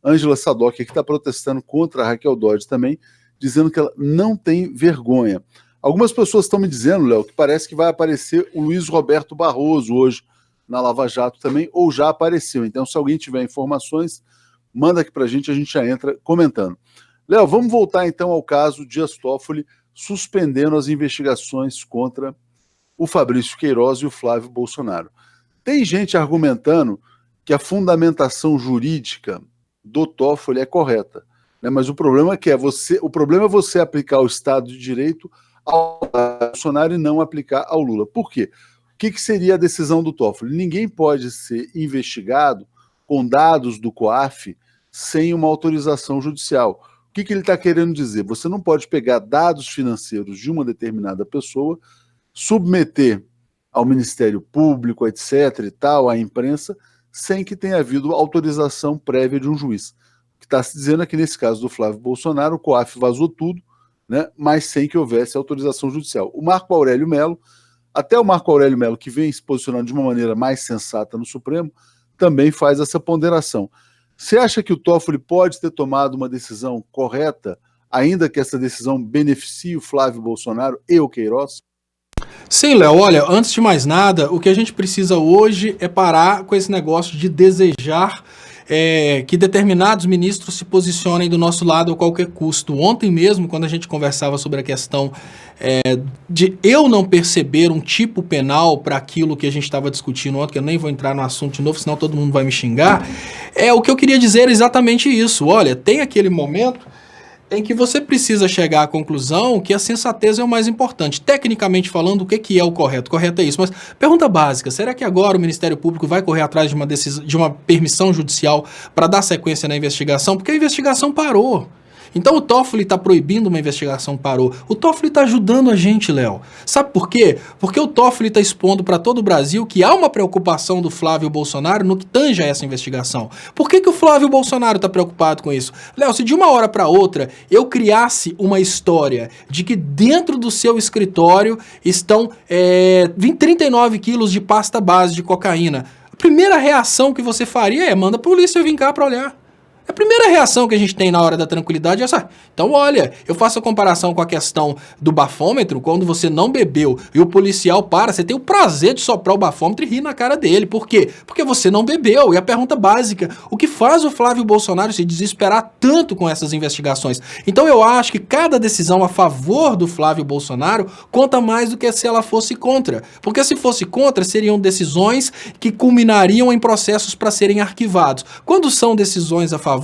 Ângela Sadoc, que está protestando contra a Raquel Dodge também, dizendo que ela não tem vergonha. Algumas pessoas estão me dizendo, Léo, que parece que vai aparecer o Luiz Roberto Barroso hoje na Lava Jato também, ou já apareceu. Então, se alguém tiver informações, manda aqui para a gente já entra comentando. Léo, vamos voltar então ao caso Dias Toffoli suspendendo as investigações contra o Fabrício Queiroz e o Flávio Bolsonaro. Tem gente argumentando que a fundamentação jurídica do Toffoli é correta, né? Mas o problema é que você aplicar o Estado de Direito ao Bolsonaro e não aplicar ao Lula. Por quê? O que seria a decisão do Toffoli? Ninguém pode ser investigado com dados do COAF sem uma autorização judicial. O que ele está querendo dizer? Você não pode pegar dados financeiros de uma determinada pessoa, submeter ao Ministério Público, etc. e tal, à imprensa, sem que tenha havido autorização prévia de um juiz. O que está se dizendo é que, nesse caso do Flávio Bolsonaro, o COAF vazou tudo, né, mas sem que houvesse autorização judicial. O Marco Aurélio Mello, até o Marco Aurélio Mello, que vem se posicionando de uma maneira mais sensata no Supremo, também faz essa ponderação. Você acha que o Toffoli pode ter tomado uma decisão correta, ainda que essa decisão beneficie o Flávio Bolsonaro e o Queiroz? Sim, Léo, olha, antes de mais nada, o que a gente precisa hoje é parar com esse negócio de desejar que determinados ministros se posicionem do nosso lado a qualquer custo. Ontem mesmo, quando a gente conversava sobre a questão de eu não perceber um tipo penal para aquilo que a gente estava discutindo ontem, que eu nem vou entrar no assunto de novo, senão todo mundo vai me xingar, o que eu queria dizer é exatamente isso. Olha, tem aquele momento em que você precisa chegar à conclusão que a sensatez é o mais importante. Tecnicamente falando, o que é o correto? O correto é isso. Mas, pergunta básica, será que agora o Ministério Público vai correr atrás de uma permissão judicial para dar sequência na investigação? Porque a investigação parou. Então o Toffoli está proibindo uma investigação, parou. O Toffoli está ajudando a gente, Léo. Sabe por quê? Porque o Toffoli está expondo para todo o Brasil que há uma preocupação do Flávio Bolsonaro no que tange a essa investigação. Por que o Flávio Bolsonaro está preocupado com isso? Léo, se de uma hora para outra eu criasse uma história de que dentro do seu escritório estão 39 quilos de pasta base de cocaína, a primeira reação que você faria é manda a polícia vir cá para olhar. A primeira reação que a gente tem na hora da tranquilidade é essa. Então, olha, eu faço a comparação com a questão do bafômetro, quando você não bebeu e o policial para, você tem o prazer de soprar o bafômetro e rir na cara dele. Por quê? Porque você não bebeu. E a pergunta básica, o que faz o Flávio Bolsonaro se desesperar tanto com essas investigações? Então, eu acho que cada decisão a favor do Flávio Bolsonaro conta mais do que se ela fosse contra. Porque se fosse contra, seriam decisões que culminariam em processos para serem arquivados. Quando são decisões a favor,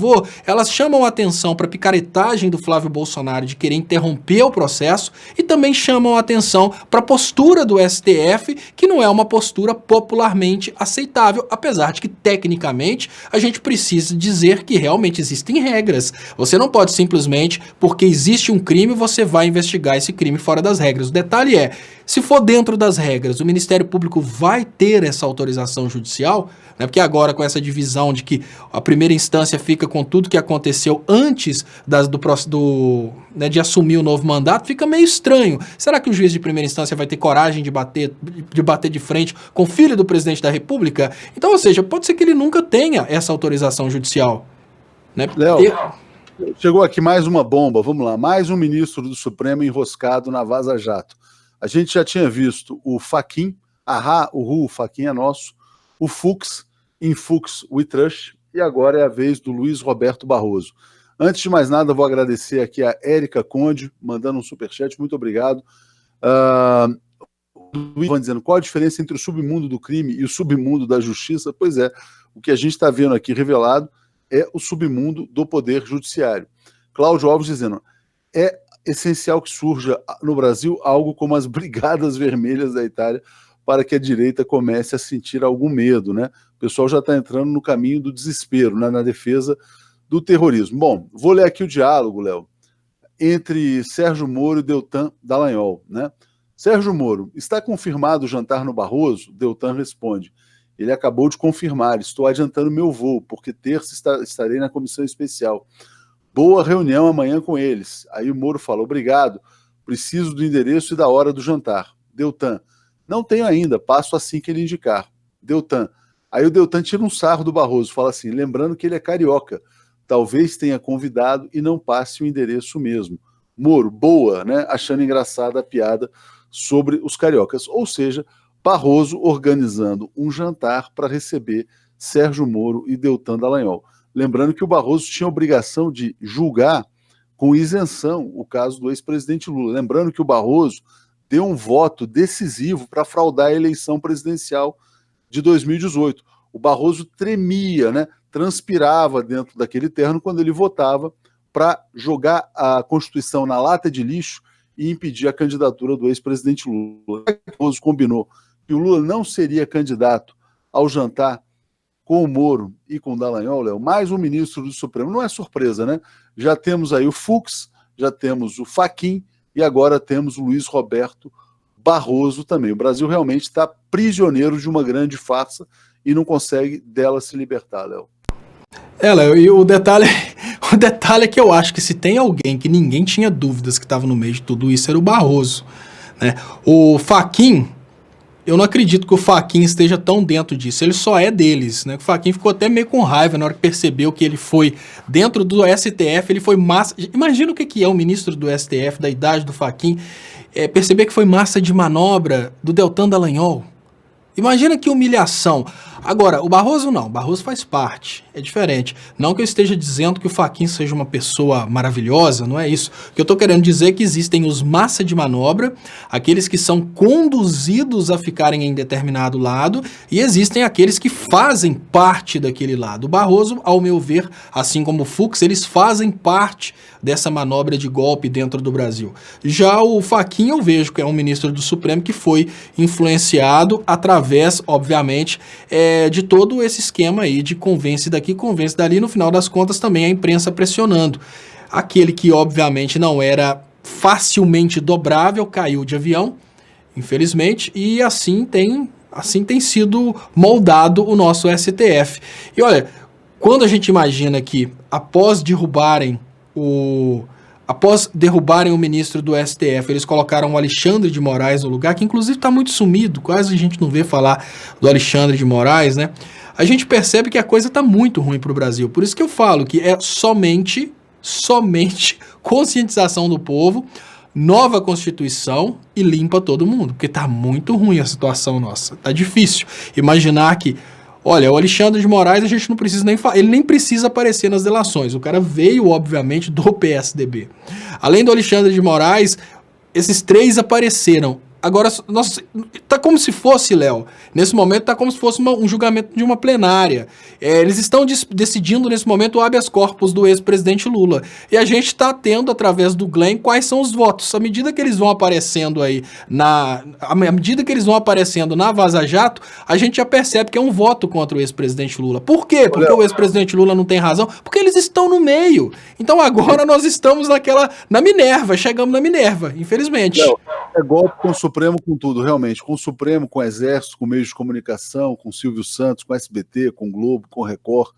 elas chamam a atenção para a picaretagem do Flávio Bolsonaro de querer interromper o processo e também chamam a atenção para a postura do STF, que não é uma postura popularmente aceitável, apesar de que, tecnicamente, a gente precisa dizer que realmente existem regras. Você não pode simplesmente, porque existe um crime, você vai investigar esse crime fora das regras. O detalhe é, Se for dentro das regras, o Ministério Público vai ter essa autorização judicial, né? Porque agora com essa divisão de que a primeira instância fica com tudo que aconteceu antes né, de assumir o novo mandato, fica meio estranho. Será que o juiz de primeira instância vai ter coragem de bater de frente com o filho do presidente da República? Então, ou seja, pode ser que ele nunca tenha essa autorização judicial. Né? Léo, chegou aqui mais uma bomba, vamos lá, mais um ministro do Supremo enroscado na Vaza Jato. A gente já tinha visto o Fachin, o Fachin é nosso, o Fux, em Fux we trust, e agora é a vez do Luiz Roberto Barroso. Antes de mais nada, vou agradecer aqui a Érica Conde, mandando um superchat, muito obrigado. O Luiz vai dizendo, qual a diferença entre o submundo do crime e o submundo da justiça? Pois é, o que a gente está vendo aqui revelado é o submundo do poder judiciário. Cláudio Alves dizendo, é essencial que surja no Brasil algo como as Brigadas Vermelhas da Itália para que a direita comece a sentir algum medo, né? O pessoal já está entrando no caminho do desespero, né, na defesa do terrorismo. Bom, vou ler aqui o diálogo, Léo, entre Sérgio Moro e Deltan Dallagnol, né? Sérgio Moro, está confirmado o jantar no Barroso? Deltan responde, ele acabou de confirmar, estou adiantando meu voo, porque terça estarei na comissão especial. Boa reunião amanhã com eles. Aí o Moro fala, obrigado, preciso do endereço e da hora do jantar. Deltan, não tenho ainda, passo assim que ele indicar. Deltan, aí o Deltan tira um sarro do Barroso, fala assim, lembrando que ele é carioca, talvez tenha convidado e não passe o endereço mesmo. Moro, boa, né? Achando engraçada a piada sobre os cariocas. Ou seja, Barroso organizando um jantar para receber Sérgio Moro e Deltan Dallagnol. Lembrando que o Barroso tinha a obrigação de julgar com isenção o caso do ex-presidente Lula. Lembrando que o Barroso deu um voto decisivo para fraudar a eleição presidencial de 2018. O Barroso tremia, né? Transpirava dentro daquele terno quando ele votava para jogar a Constituição na lata de lixo e impedir a candidatura do ex-presidente Lula. O Barroso combinou que o Lula não seria candidato ao jantar com o Moro e com o Dallagnol, Léo, mais um ministro do Supremo. Não é surpresa, né? Já temos aí o Fux, já temos o Fachin e agora temos o Luiz Roberto Barroso também. O Brasil realmente está prisioneiro de uma grande farsa e não consegue dela se libertar, Léo. Léo, e o detalhe é que eu acho que se tem alguém que ninguém tinha dúvidas que estava no meio de tudo isso, era o Barroso, né? O Fachin, eu não acredito que o Fachin esteja tão dentro disso, ele só é deles, né? O Fachin ficou até meio com raiva na hora que percebeu que ele foi dentro do STF, ele foi massa... Imagina o que é um ministro do STF, da idade do Fachin, perceber que foi massa de manobra do Deltan Dallagnol. Imagina que humilhação. Agora, o Barroso não, o Barroso faz parte, é diferente. Não que eu esteja dizendo que o Fachin seja uma pessoa maravilhosa, não é isso. O que eu estou querendo dizer é que existem os massa de manobra, aqueles que são conduzidos a ficarem em determinado lado, e existem aqueles que fazem parte daquele lado. O Barroso, ao meu ver, assim como o Fux, eles fazem parte dessa manobra de golpe dentro do Brasil. Já o Fachin eu vejo que é um ministro do Supremo que foi influenciado através, obviamente, de todo esse esquema aí de convence daqui, convence dali, no final das contas também a imprensa pressionando. Aquele que obviamente não era facilmente dobrável caiu de avião, infelizmente, e assim tem sido moldado o nosso STF. E olha, quando a gente imagina que após derrubarem o ministro do STF, eles colocaram o Alexandre de Moraes no lugar, que inclusive está muito sumido, quase a gente não vê falar do Alexandre de Moraes, né? A gente percebe que a coisa está muito ruim para o Brasil. Por isso que eu falo que é somente conscientização do povo, nova Constituição e limpa todo mundo, porque está muito ruim a situação nossa. Está difícil imaginar que, olha, o Alexandre de Moraes a gente não precisa nem falar, ele nem precisa aparecer nas delações, o cara veio, obviamente, do PSDB. Além do Alexandre de Moraes, esses três apareceram. Agora, nossa, tá como se fosse, Léo, nesse momento tá como se fosse um julgamento de uma plenária. Eles estão decidindo nesse momento o habeas corpus do ex-presidente Lula. E a gente tá tendo, através do Glenn, quais são os votos. À medida que eles vão aparecendo aí, à medida que eles vão aparecendo na Vaza Jato, a gente já percebe que é um voto contra o ex-presidente Lula. Por quê? Porque o ex-presidente Lula não tem razão? Porque eles estão no meio. Então agora nós estamos na Minerva, chegamos na Minerva, infelizmente. Léo, é golpe com Supremo com tudo, realmente. Com o Supremo, com o Exército, com meios de comunicação, com Silvio Santos, com SBT, com Globo, com Record.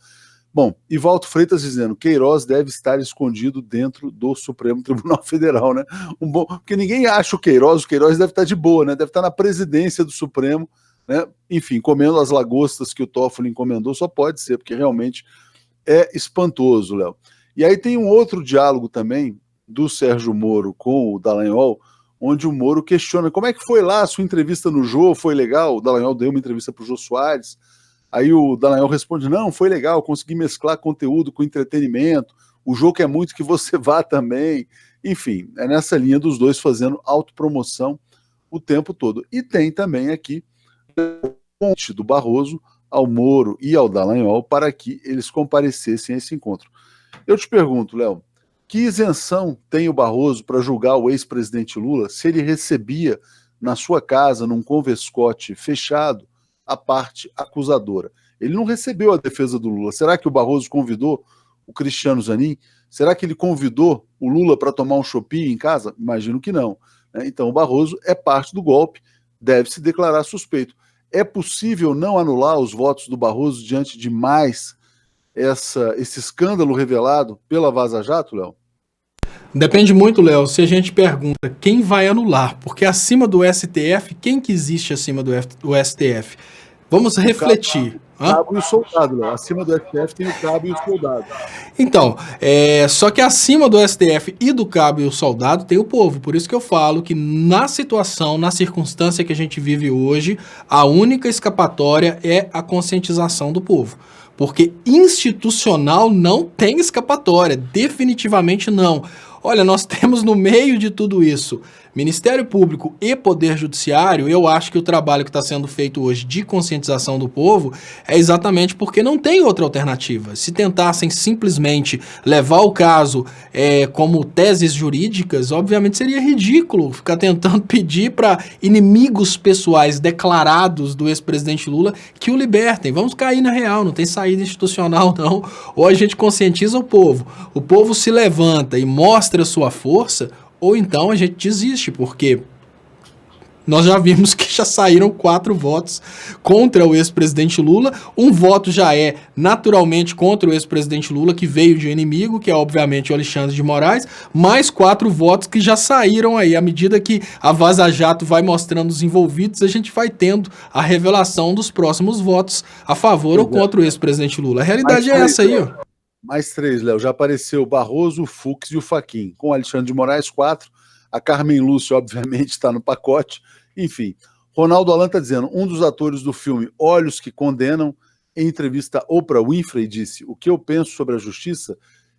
Bom, e Valto Freitas dizendo que Queiroz deve estar escondido dentro do Supremo Tribunal Federal, né? Porque ninguém acha o Queiroz deve estar de boa, né? Deve estar na presidência do Supremo, né? Enfim, comendo as lagostas que o Toffoli encomendou, só pode ser, porque realmente é espantoso, Léo. E aí tem um outro diálogo também do Sérgio Moro com o Dallagnol, onde o Moro questiona como é que foi lá a sua entrevista no Jô, foi legal? O Dallagnol deu uma entrevista para o Jô Soares. Aí o Dallagnol responde, não, foi legal, consegui mesclar conteúdo com entretenimento, o jogo é muito que você vá também. Enfim, é nessa linha dos dois fazendo autopromoção o tempo todo. E tem também aqui o ponte do Barroso ao Moro e ao Dallagnol para que eles comparecessem a esse encontro. Eu te pergunto, Léo, que isenção tem o Barroso para julgar o ex-presidente Lula se ele recebia na sua casa, num converscote fechado, a parte acusadora? Ele não recebeu a defesa do Lula. Será que o Barroso convidou o Cristiano Zanin? Será que ele convidou o Lula para tomar um chopp em casa? Imagino que não. Então o Barroso é parte do golpe, deve se declarar suspeito. É possível não anular os votos do Barroso diante de mais esse escândalo revelado pela Vaza Jato, Léo? Depende muito, Léo, se a gente pergunta quem vai anular, porque acima do STF, quem que existe acima do STF? Vamos refletir. O cabo e o soldado, Léo. Acima do STF tem o cabo e o soldado. Então, só que acima do STF e do cabo e o soldado tem o povo. Por isso que eu falo que na situação, na circunstância que a gente vive hoje, a única escapatória é a conscientização do povo. Porque institucional não tem escapatória, definitivamente não. Olha, nós temos no meio de tudo isso Ministério Público e Poder Judiciário. Eu acho que o trabalho que está sendo feito hoje de conscientização do povo é exatamente porque não tem outra alternativa. Se tentassem simplesmente levar o caso como teses jurídicas, obviamente seria ridículo ficar tentando pedir para inimigos pessoais declarados do ex-presidente Lula que o libertem. Vamos cair na real, não tem saída institucional não. Ou a gente conscientiza o povo se levanta e mostra sua força, ou então a gente desiste, porque nós já vimos que já saíram 4 votos contra o ex-presidente Lula. Um voto já é naturalmente contra o ex-presidente Lula, que veio de um inimigo, que é obviamente o Alexandre de Moraes, mais 4 votos que já saíram aí. À medida que a Vaza Jato vai mostrando os envolvidos, a gente vai tendo a revelação dos próximos votos a favor ou contra o ex-presidente Lula. A realidade é essa aí, ó. Mais 3, Léo. Já apareceu o Barroso, o Fux e o Fachin. Com o Alexandre de Moraes, 4. A Carmen Lúcia, obviamente, está no pacote. Enfim, Ronaldo Alan está dizendo, um dos atores do filme Olhos que Condenam, em entrevista a Oprah Winfrey, disse, o que eu penso sobre a justiça?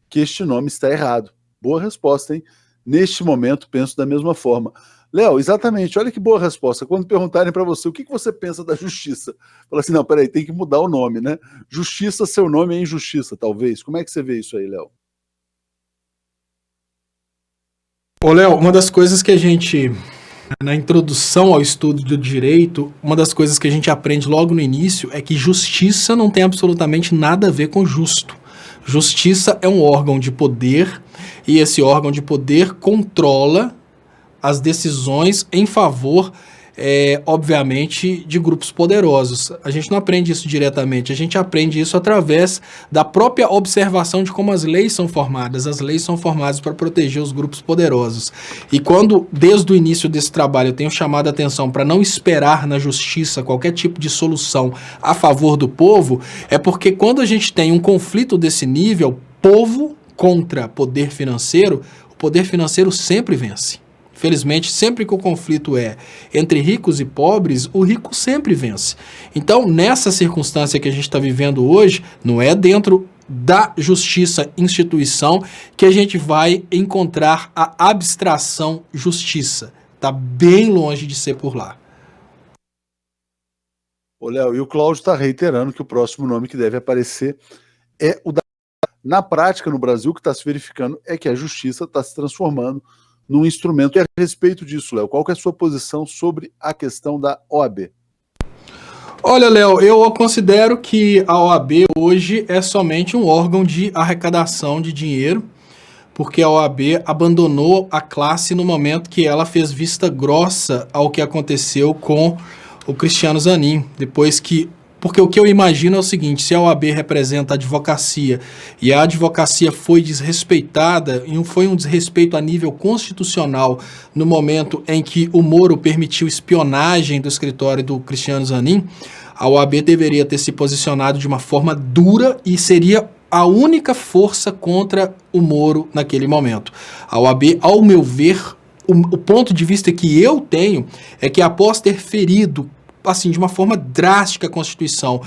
Que este nome está errado. Boa resposta, hein? Neste momento, penso da mesma forma. Léo, exatamente, olha que boa resposta. Quando perguntarem para você o que você pensa da justiça, fala assim, não, peraí, tem que mudar o nome, né? Justiça, seu nome é injustiça, talvez. Como é que você vê isso aí, Léo? Ô, Léo, uma das coisas que a gente, na introdução ao estudo do direito, uma das coisas que a gente aprende logo no início é que justiça não tem absolutamente nada a ver com justo. Justiça é um órgão de poder e esse órgão de poder controla as decisões em favor, obviamente, de grupos poderosos. A gente não aprende isso diretamente, a gente aprende isso através da própria observação de como as leis são formadas. As leis são formadas para proteger os grupos poderosos. E quando, desde o início desse trabalho, eu tenho chamado a atenção para não esperar na justiça qualquer tipo de solução a favor do povo, é porque quando a gente tem um conflito desse nível, povo contra poder financeiro, o poder financeiro sempre vence. Felizmente, sempre que o conflito é entre ricos e pobres, o rico sempre vence. Então, nessa circunstância que a gente está vivendo hoje, não é dentro da justiça instituição que a gente vai encontrar a abstração justiça. Está bem longe de ser por lá. Ô, Léo, e o Cláudio está reiterando que o próximo nome que deve aparecer é o da... Na prática, no Brasil, o que está se verificando é que a justiça está se transformando num instrumento. E a respeito disso, Léo, qual que é a sua posição sobre a questão da OAB? Olha, Léo, eu considero que a OAB hoje é somente um órgão de arrecadação de dinheiro porque a OAB abandonou a classe no momento que ela fez vista grossa ao que aconteceu com o Cristiano Zanin, porque o que eu imagino é o seguinte: se a OAB representa a advocacia e a advocacia foi desrespeitada, e foi um desrespeito a nível constitucional no momento em que o Moro permitiu espionagem do escritório do Cristiano Zanin, a OAB deveria ter se posicionado de uma forma dura e seria a única força contra o Moro naquele momento. A OAB, ao meu ver, o ponto de vista que eu tenho é que após ter ferido assim, de uma forma drástica a Constituição,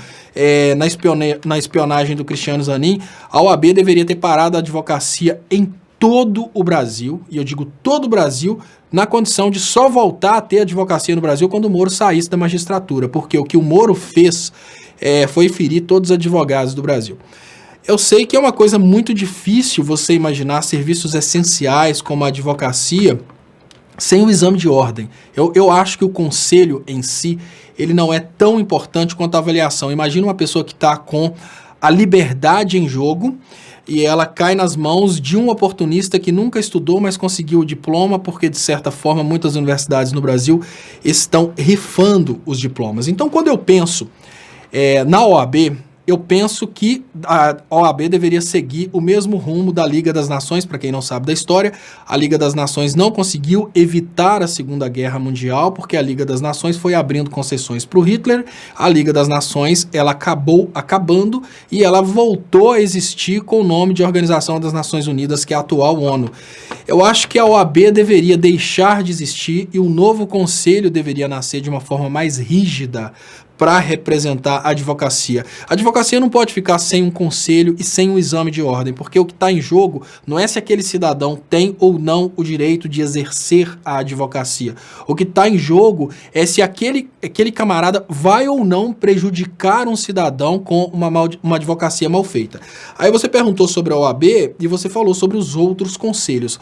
na espionagem do Cristiano Zanin, a OAB deveria ter parado a advocacia em todo o Brasil, e eu digo todo o Brasil, na condição de só voltar a ter advocacia no Brasil quando o Moro saísse da magistratura, porque o que o Moro fez foi ferir todos os advogados do Brasil. Eu sei que é uma coisa muito difícil você imaginar serviços essenciais como a advocacia sem o exame de ordem. Eu acho que o conselho em si, ele não é tão importante quanto a avaliação. Imagina uma pessoa que está com a liberdade em jogo e ela cai nas mãos de um oportunista que nunca estudou, mas conseguiu o diploma, porque, de certa forma, muitas universidades no Brasil estão rifando os diplomas. Então, quando eu penso na OAB, eu penso que a OAB deveria seguir o mesmo rumo da Liga das Nações. Para quem não sabe da história, a Liga das Nações não conseguiu evitar a Segunda Guerra Mundial, porque a Liga das Nações foi abrindo concessões para o Hitler. A Liga das Nações, ela acabou acabando e ela voltou a existir com o nome de Organização das Nações Unidas, que é a atual ONU. Eu acho que a OAB deveria deixar de existir e um novo conselho deveria nascer de uma forma mais rígida para representar a advocacia. A advocacia não pode ficar sem um conselho e sem um exame de ordem, porque o que está em jogo não é se aquele cidadão tem ou não o direito de exercer a advocacia. O que está em jogo é se aquele camarada vai ou não prejudicar um cidadão com uma advocacia mal feita. Aí você perguntou sobre a OAB e você falou sobre os outros conselhos.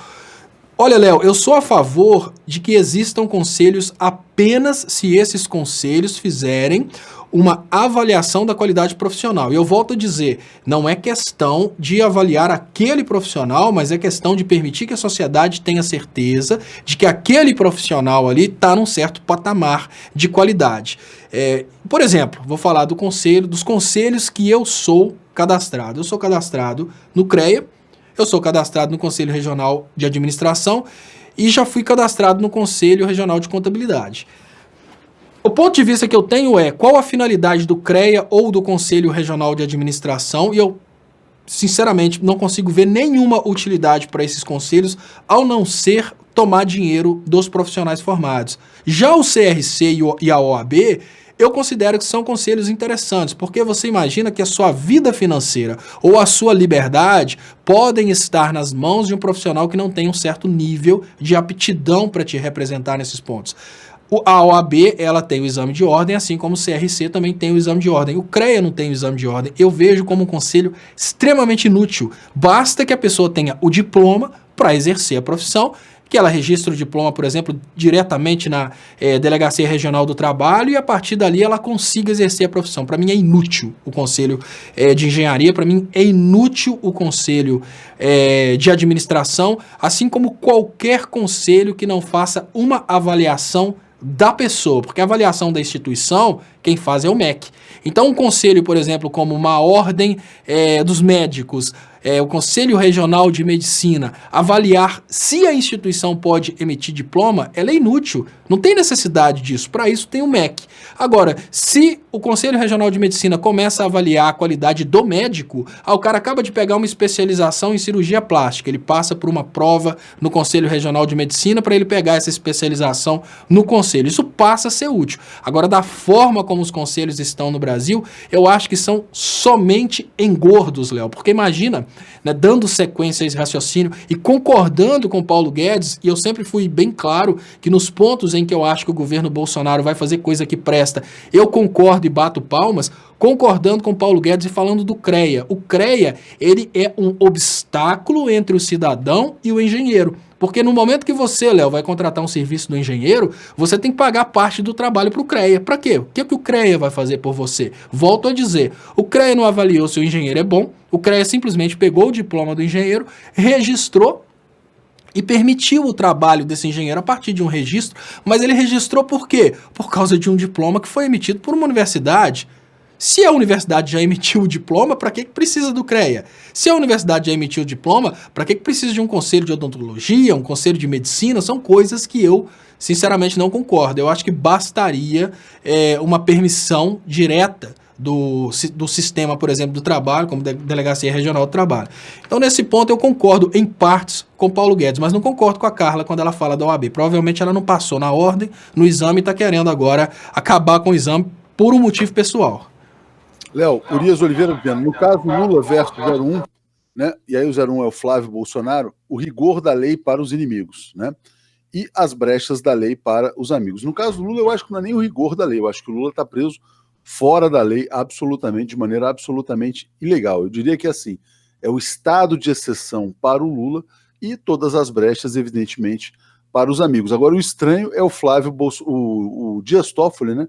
Olha, Léo, eu sou a favor de que existam conselhos apenas se esses conselhos fizerem uma avaliação da qualidade profissional. E eu volto a dizer, não é questão de avaliar aquele profissional, mas é questão de permitir que a sociedade tenha certeza de que aquele profissional ali está num certo patamar de qualidade. Por exemplo, vou falar dos conselhos que eu sou cadastrado. Eu sou cadastrado no CREA, eu sou cadastrado no Conselho Regional de Administração e já fui cadastrado no Conselho Regional de Contabilidade. O ponto de vista que eu tenho é qual a finalidade do CREA ou do Conselho Regional de Administração, e eu, sinceramente, não consigo ver nenhuma utilidade para esses conselhos, ao não ser tomar dinheiro dos profissionais formados. Já o CRC e a OAB, eu considero que são conselhos interessantes, porque você imagina que a sua vida financeira ou a sua liberdade podem estar nas mãos de um profissional que não tem um certo nível de aptidão para te representar nesses pontos. A OAB, ela tem o exame de ordem, assim como o CRC também tem o exame de ordem. O CREA não tem o exame de ordem. Eu vejo como um conselho extremamente inútil. Basta que a pessoa tenha o diploma para exercer a profissão, que ela registre o diploma, por exemplo, diretamente na Delegacia Regional do Trabalho e a partir dali ela consiga exercer a profissão. Para mim é inútil o conselho de engenharia, para mim é inútil o conselho de administração, assim como qualquer conselho que não faça uma avaliação da pessoa, porque a avaliação da instituição, quem faz é o MEC. Então um conselho, por exemplo, como uma ordem dos médicos, o Conselho Regional de Medicina, avaliar se a instituição pode emitir diploma, ela é inútil. Não tem necessidade disso. Para isso tem o MEC. Agora, se o Conselho Regional de Medicina começa a avaliar a qualidade do médico, o cara acaba de pegar uma especialização em cirurgia plástica. Ele passa por uma prova no Conselho Regional de Medicina para ele pegar essa especialização no conselho. Isso passa a ser útil. Agora, da forma como os conselhos estão no Brasil, eu acho que são somente engordos, Léo. Porque imagina, né, dando sequência a esse raciocínio e concordando com Paulo Guedes, e eu sempre fui bem claro que nos pontos em que eu acho que o governo Bolsonaro vai fazer coisa que presta, eu concordo e bato palmas, concordando com Paulo Guedes e falando do CREA. O CREA, ele é um obstáculo entre o cidadão e o engenheiro, Porque no momento que você, Léo, vai contratar um serviço do engenheiro, você tem que pagar parte do trabalho para o CREA. Para quê? O que o CREA vai fazer por você? Volto a dizer, o CREA não avaliou se o engenheiro é bom, o CREA simplesmente pegou o diploma do engenheiro, registrou e permitiu o trabalho desse engenheiro a partir de um registro, mas ele registrou por quê? Por causa de um diploma que foi emitido por uma universidade. Se a universidade já emitiu o diploma, para que precisa do CREA? Se a universidade já emitiu o diploma, para que precisa de um conselho de odontologia, um conselho de medicina? São coisas que eu, sinceramente, não concordo. Eu acho que bastaria uma permissão direta do sistema, por exemplo, do trabalho, como Delegacia Regional do Trabalho. Então, nesse ponto, eu concordo em partes com Paulo Guedes, mas não concordo com a Carla quando ela fala da OAB. Provavelmente ela não passou na ordem, no exame, e está querendo agora acabar com o exame por um motivo pessoal. Léo, Urias Oliveira dizendo, no caso Lula versus 01, né, e aí o 01 é o Flávio Bolsonaro, o rigor da lei para os inimigos, né, e as brechas da lei para os amigos. No caso do Lula, eu acho que não é nem o rigor da lei, eu acho que o Lula está preso fora da lei, absolutamente, de maneira absolutamente ilegal. Eu diria que assim, é o estado de exceção para o Lula e todas as brechas, evidentemente, para os amigos. Agora, o estranho é o o Dias Toffoli, né,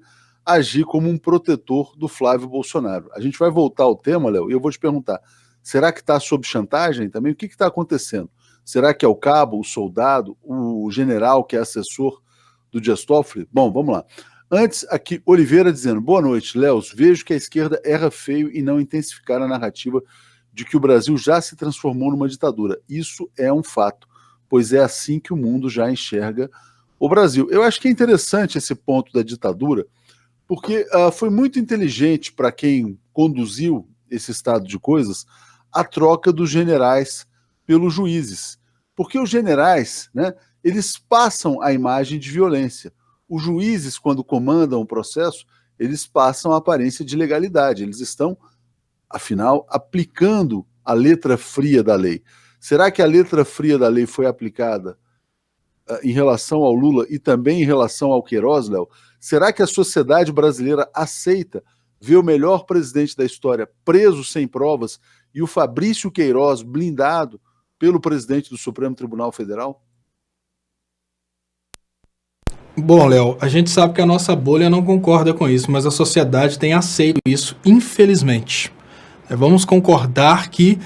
agir como um protetor do Flávio Bolsonaro. A gente vai voltar ao tema, Léo, e eu vou te perguntar, será que está sob chantagem também? O que está acontecendo? Será que é o cabo, o soldado, o general que é assessor do Dias Toffoli? Bom, vamos lá. Antes, aqui, Oliveira dizendo, boa noite, Léo, vejo que a esquerda erra feio em não intensificar a narrativa de que o Brasil já se transformou numa ditadura. Isso é um fato, pois é assim que o mundo já enxerga o Brasil. Eu acho que é interessante esse ponto da ditadura, porque foi muito inteligente para quem conduziu esse estado de coisas a troca dos generais pelos juízes. Porque os generais, né, eles passam a imagem de violência. Os juízes, quando comandam o processo, eles passam a aparência de legalidade. Eles estão, afinal, aplicando a letra fria da lei. Será que a letra fria da lei foi aplicada em relação ao Lula e também em relação ao Queiroz, Léo? Será que a sociedade brasileira aceita ver o melhor presidente da história preso sem provas e o Fabrício Queiroz blindado pelo presidente do Supremo Tribunal Federal? Bom, Léo, a gente sabe que a nossa bolha não concorda com isso, mas a sociedade tem aceito isso, infelizmente. Vamos concordar que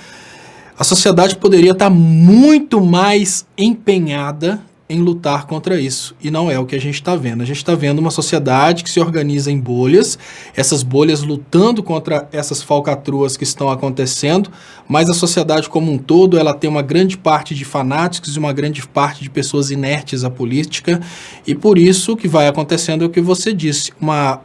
a sociedade poderia estar muito mais empenhada em lutar contra isso, e não é o que a gente está vendo. A gente está vendo uma sociedade que se organiza em bolhas, essas bolhas lutando contra essas falcatruas que estão acontecendo, mas a sociedade como um todo, ela tem uma grande parte de fanáticos e uma grande parte de pessoas inertes à política, e por isso o que vai acontecendo é o que você disse, uma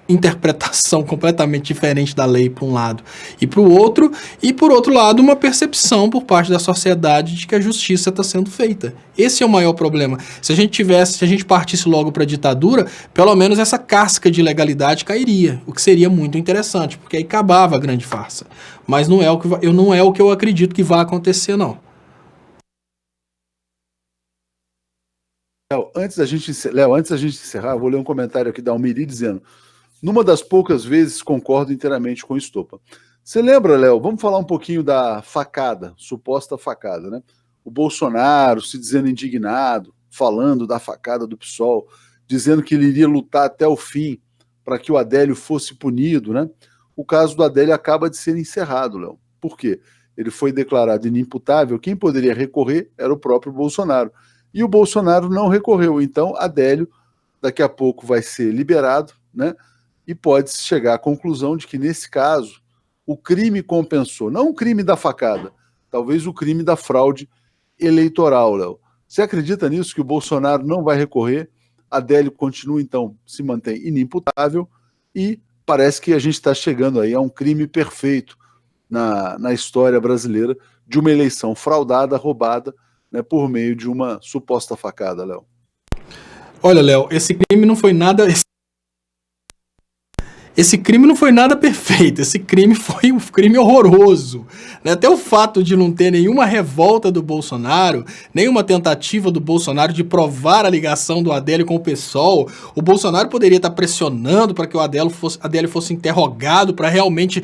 interpretação completamente diferente da lei para um lado e para o outro, e por outro lado uma percepção por parte da sociedade de que a justiça está sendo feita. Esse é o maior problema. Se a gente partisse logo para a ditadura, pelo menos essa casca de legalidade cairia, o que seria muito interessante, porque aí acabava a grande farsa. Mas não é o que eu acredito que vai acontecer, não. Léo, antes da gente encerrar, eu vou ler um comentário aqui da Almiri dizendo: numa das poucas vezes concordo inteiramente com o Estopa. Você lembra, Léo? Vamos falar um pouquinho da facada, suposta facada, né? O Bolsonaro se dizendo indignado, falando da facada do PSOL, dizendo que ele iria lutar até o fim para que o Adélio fosse punido, né? O caso do Adélio acaba de ser encerrado, Léo. Por quê? Ele foi declarado inimputável, quem poderia recorrer era o próprio Bolsonaro. E o Bolsonaro não recorreu, então Adélio daqui a pouco vai ser liberado, né? E pode chegar à conclusão de que, nesse caso, o crime compensou. Não o crime da facada, talvez o crime da fraude eleitoral, Léo. Você acredita nisso, que o Bolsonaro não vai recorrer? Adélio continua, então, se mantém inimputável e parece que a gente está chegando aí a um crime perfeito na história brasileira de uma eleição fraudada, roubada, né, por meio de uma suposta facada, Léo. Olha, Léo, esse crime não foi nada... Esse crime não foi nada perfeito, esse crime foi um crime horroroso. Né? Até o fato de não ter nenhuma revolta do Bolsonaro, nenhuma tentativa do Bolsonaro de provar a ligação do Adélio com o PSOL, o Bolsonaro poderia estar pressionando para que o Adélio fosse interrogado, para realmente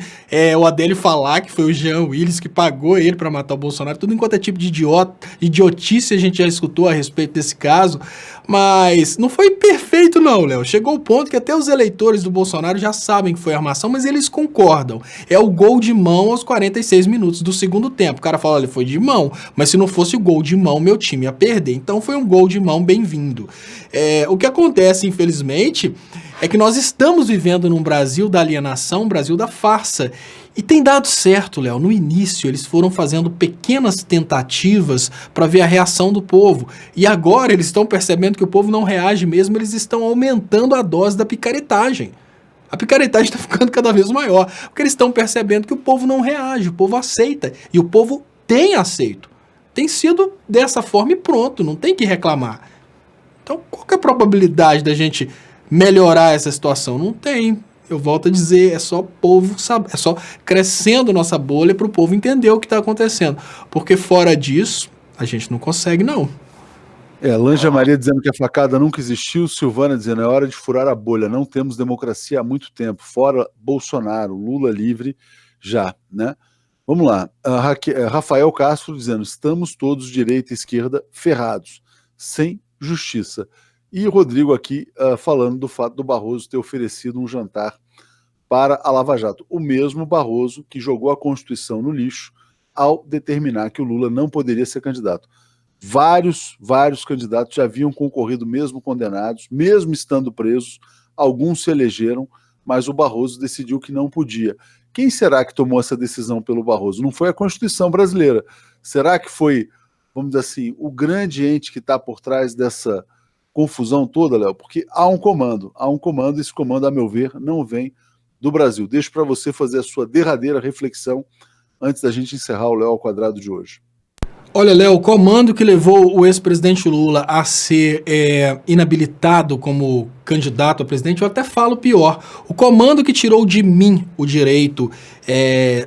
o Adélio falar que foi o Jean Willis que pagou ele para matar o Bolsonaro. Tudo enquanto é tipo de idiotice a gente já escutou a respeito desse caso, mas não foi perfeito não, Léo. Chegou o ponto que até os eleitores do Bolsonaro já sabem que foi armação, mas eles concordam. É o gol de mão aos 46 minutos do segundo tempo. O cara fala, olha, foi de mão, mas se não fosse o gol de mão, meu time ia perder. Então foi um gol de mão bem-vindo. O que acontece, infelizmente, é que nós estamos vivendo num Brasil da alienação, um Brasil da farsa. E tem dado certo, Léo. No início, eles foram fazendo pequenas tentativas para ver a reação do povo. E agora eles estão percebendo que o povo não reage mesmo, eles estão aumentando a dose da picaretagem. A picaretagem está ficando cada vez maior, porque eles estão percebendo que o povo não reage, o povo aceita. E o povo tem aceito. Tem sido dessa forma e pronto, não tem que reclamar. Então, qual que é a probabilidade da gente melhorar essa situação? Não tem. Eu volto a dizer, é só povo saber, é só crescendo nossa bolha para o povo entender o que está acontecendo. Porque fora disso, a gente não consegue, não. Lanja Maria dizendo que a facada nunca existiu, Silvana dizendo é hora de furar a bolha, não temos democracia há muito tempo, fora Bolsonaro, Lula livre já, né? Vamos lá, Rafael Castro dizendo, estamos todos, direita e esquerda, ferrados, sem justiça. E Rodrigo aqui falando do fato do Barroso ter oferecido um jantar para a Lava Jato, o mesmo Barroso que jogou a Constituição no lixo ao determinar que o Lula não poderia ser candidato. Vários candidatos já haviam concorrido mesmo condenados, mesmo estando presos, alguns se elegeram, mas o Barroso decidiu que não podia. Quem será que tomou essa decisão pelo Barroso? Não foi a Constituição brasileira. Será que foi, vamos dizer assim, o grande ente que está por trás dessa confusão toda, Léo? Porque há um comando, e esse comando, a meu ver, não vem do Brasil. Deixo para você fazer a sua derradeira reflexão antes da gente encerrar o Léo ao Quadrado de hoje. Olha, Léo, o comando que levou o ex-presidente Lula a ser inabilitado como candidato a presidente, eu até falo pior. O comando que tirou de mim o direito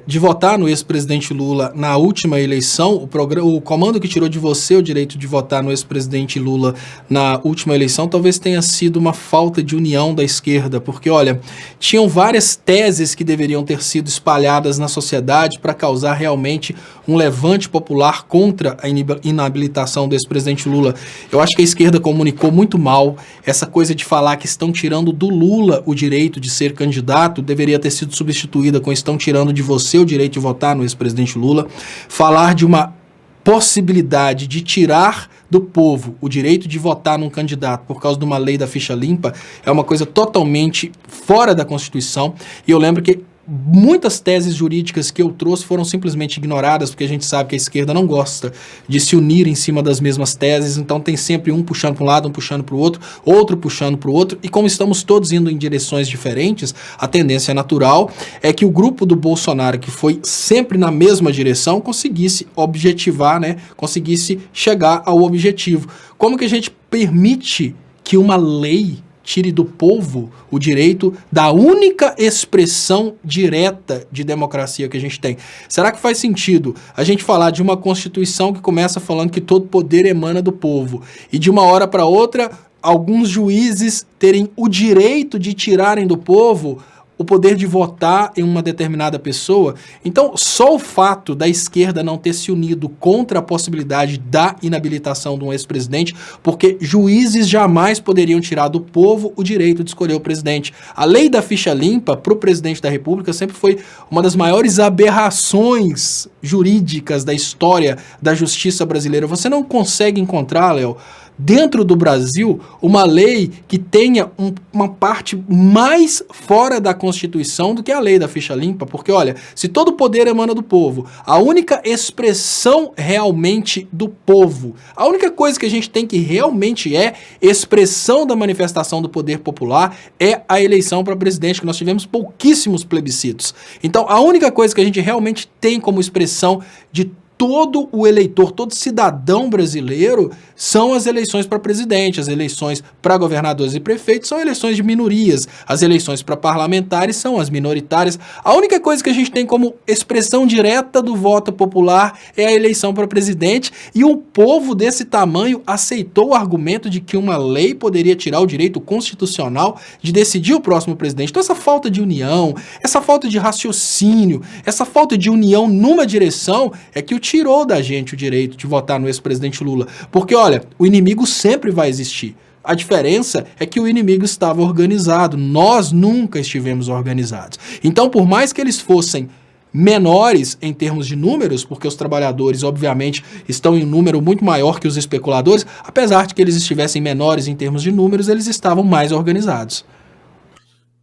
de votar no ex-presidente Lula na última eleição, o comando que tirou de você o direito de votar no ex-presidente Lula na última eleição, talvez tenha sido uma falta de união da esquerda, porque, olha, tinham várias teses que deveriam ter sido espalhadas na sociedade para causar realmente um levante popular contra a inabilitação do ex-presidente Lula. Eu acho que a esquerda comunicou muito mal. Essa coisa de falar que estão tirando do Lula o direito de ser candidato deveria ter sido substituída com estão tirando de você o direito de votar no ex-presidente Lula. Falar de uma possibilidade de tirar do povo o direito de votar num candidato por causa de uma lei da ficha limpa é uma coisa totalmente fora da Constituição. E eu lembro que muitas teses jurídicas que eu trouxe foram simplesmente ignoradas, porque a gente sabe que a esquerda não gosta de se unir em cima das mesmas teses, então tem sempre um puxando para um lado, um puxando para o outro puxando para o outro, e como estamos todos indo em direções diferentes, a tendência natural é que o grupo do Bolsonaro, que foi sempre na mesma direção, conseguisse objetivar, né, conseguisse chegar ao objetivo. Como que a gente permite que uma lei tire do povo o direito da única expressão direta de democracia que a gente tem? Será que faz sentido a gente falar de uma Constituição que começa falando que todo poder emana do povo e de uma hora para outra alguns juízes terem o direito de tirarem do povo o poder de votar em uma determinada pessoa? Então, só o fato da esquerda não ter se unido contra a possibilidade da inabilitação de um ex-presidente, porque juízes jamais poderiam tirar do povo o direito de escolher o presidente. A lei da ficha limpa para o presidente da República sempre foi uma das maiores aberrações jurídicas da história da justiça brasileira. Você não consegue encontrar, Léo, dentro do Brasil, uma lei que tenha uma parte mais fora da Constituição do que a lei da ficha limpa, porque, olha, se todo o poder emana do povo, a única expressão realmente do povo, a única coisa que a gente tem que realmente é expressão da manifestação do poder popular é a eleição para presidente, que nós tivemos pouquíssimos plebiscitos. Então, a única coisa que a gente realmente tem como expressão de todo o eleitor, todo cidadão brasileiro, são as eleições para presidente, as eleições para governadores e prefeitos são eleições de minorias, as eleições para parlamentares são as minoritárias. A única coisa que a gente tem como expressão direta do voto popular é a eleição para presidente, e o povo desse tamanho aceitou o argumento de que uma lei poderia tirar o direito constitucional de decidir o próximo presidente. Então essa falta de união, essa falta de raciocínio, essa falta de união numa direção é que tirou da gente o direito de votar no ex-presidente Lula. Porque, olha, o inimigo sempre vai existir. A diferença é que o inimigo estava organizado. Nós nunca estivemos organizados. Então, por mais que eles fossem menores em termos de números, porque os trabalhadores, obviamente, estão em um número muito maior que os especuladores, apesar de que eles estivessem menores em termos de números, eles estavam mais organizados.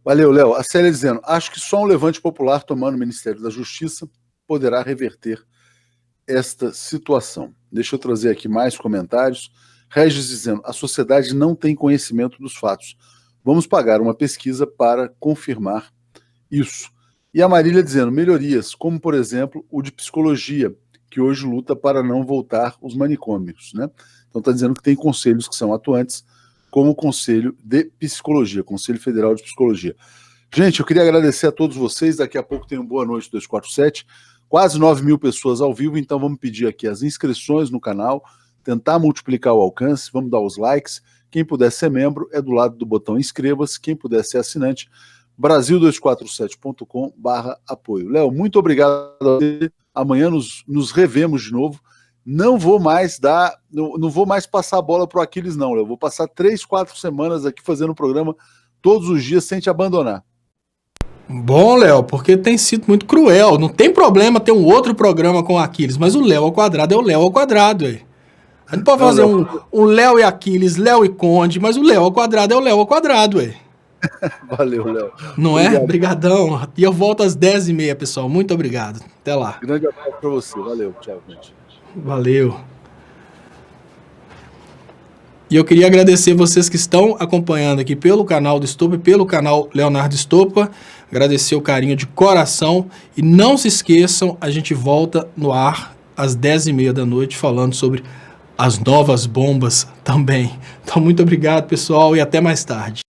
Valeu, Léo. A Célia dizendo, acho que só um levante popular tomando o Ministério da Justiça poderá reverter esta situação. Deixa eu trazer aqui mais comentários. Regis dizendo, a sociedade não tem conhecimento dos fatos. Vamos pagar uma pesquisa para confirmar isso. E a Marília dizendo, melhorias, como por exemplo o de psicologia, que hoje luta para não voltar os manicômios, né? Então está dizendo que tem conselhos que são atuantes, como o Conselho de Psicologia, Conselho Federal de Psicologia. Gente, eu queria agradecer a todos vocês. Daqui a pouco tem um Boa Noite 247. Quase 9.000 pessoas ao vivo, então vamos pedir aqui as inscrições no canal, tentar multiplicar o alcance, vamos dar os likes. Quem puder ser membro é do lado do botão inscreva-se, quem puder ser assinante, brasil247.com/apoio. Léo, muito obrigado a você. Amanhã nos revemos de novo. Não vou mais passar a bola para o Aquiles, não, Léo. Vou passar 3, 4 semanas aqui fazendo o programa todos os dias sem te abandonar. Bom, Léo, porque tem sido muito cruel. Não tem problema ter um outro programa com o Aquiles, mas o Léo ao quadrado é o Léo ao quadrado, aí. A gente pode fazer um Léo e Aquiles, Léo e Conde, mas o Léo ao quadrado é o Léo ao quadrado, aí. Valeu, Léo. Não é? Obrigadão. E eu volto às 10h30, pessoal. Muito obrigado. Até lá. Grande abraço para você. Valeu. Tchau, gente. Valeu. E eu queria agradecer vocês que estão acompanhando aqui pelo canal do Estopa e pelo canal Leonardo Estopa. Agradecer o carinho de coração. E não se esqueçam, a gente volta no ar às 10h30 da noite falando sobre as novas bombas também. Então, muito obrigado, pessoal, e até mais tarde.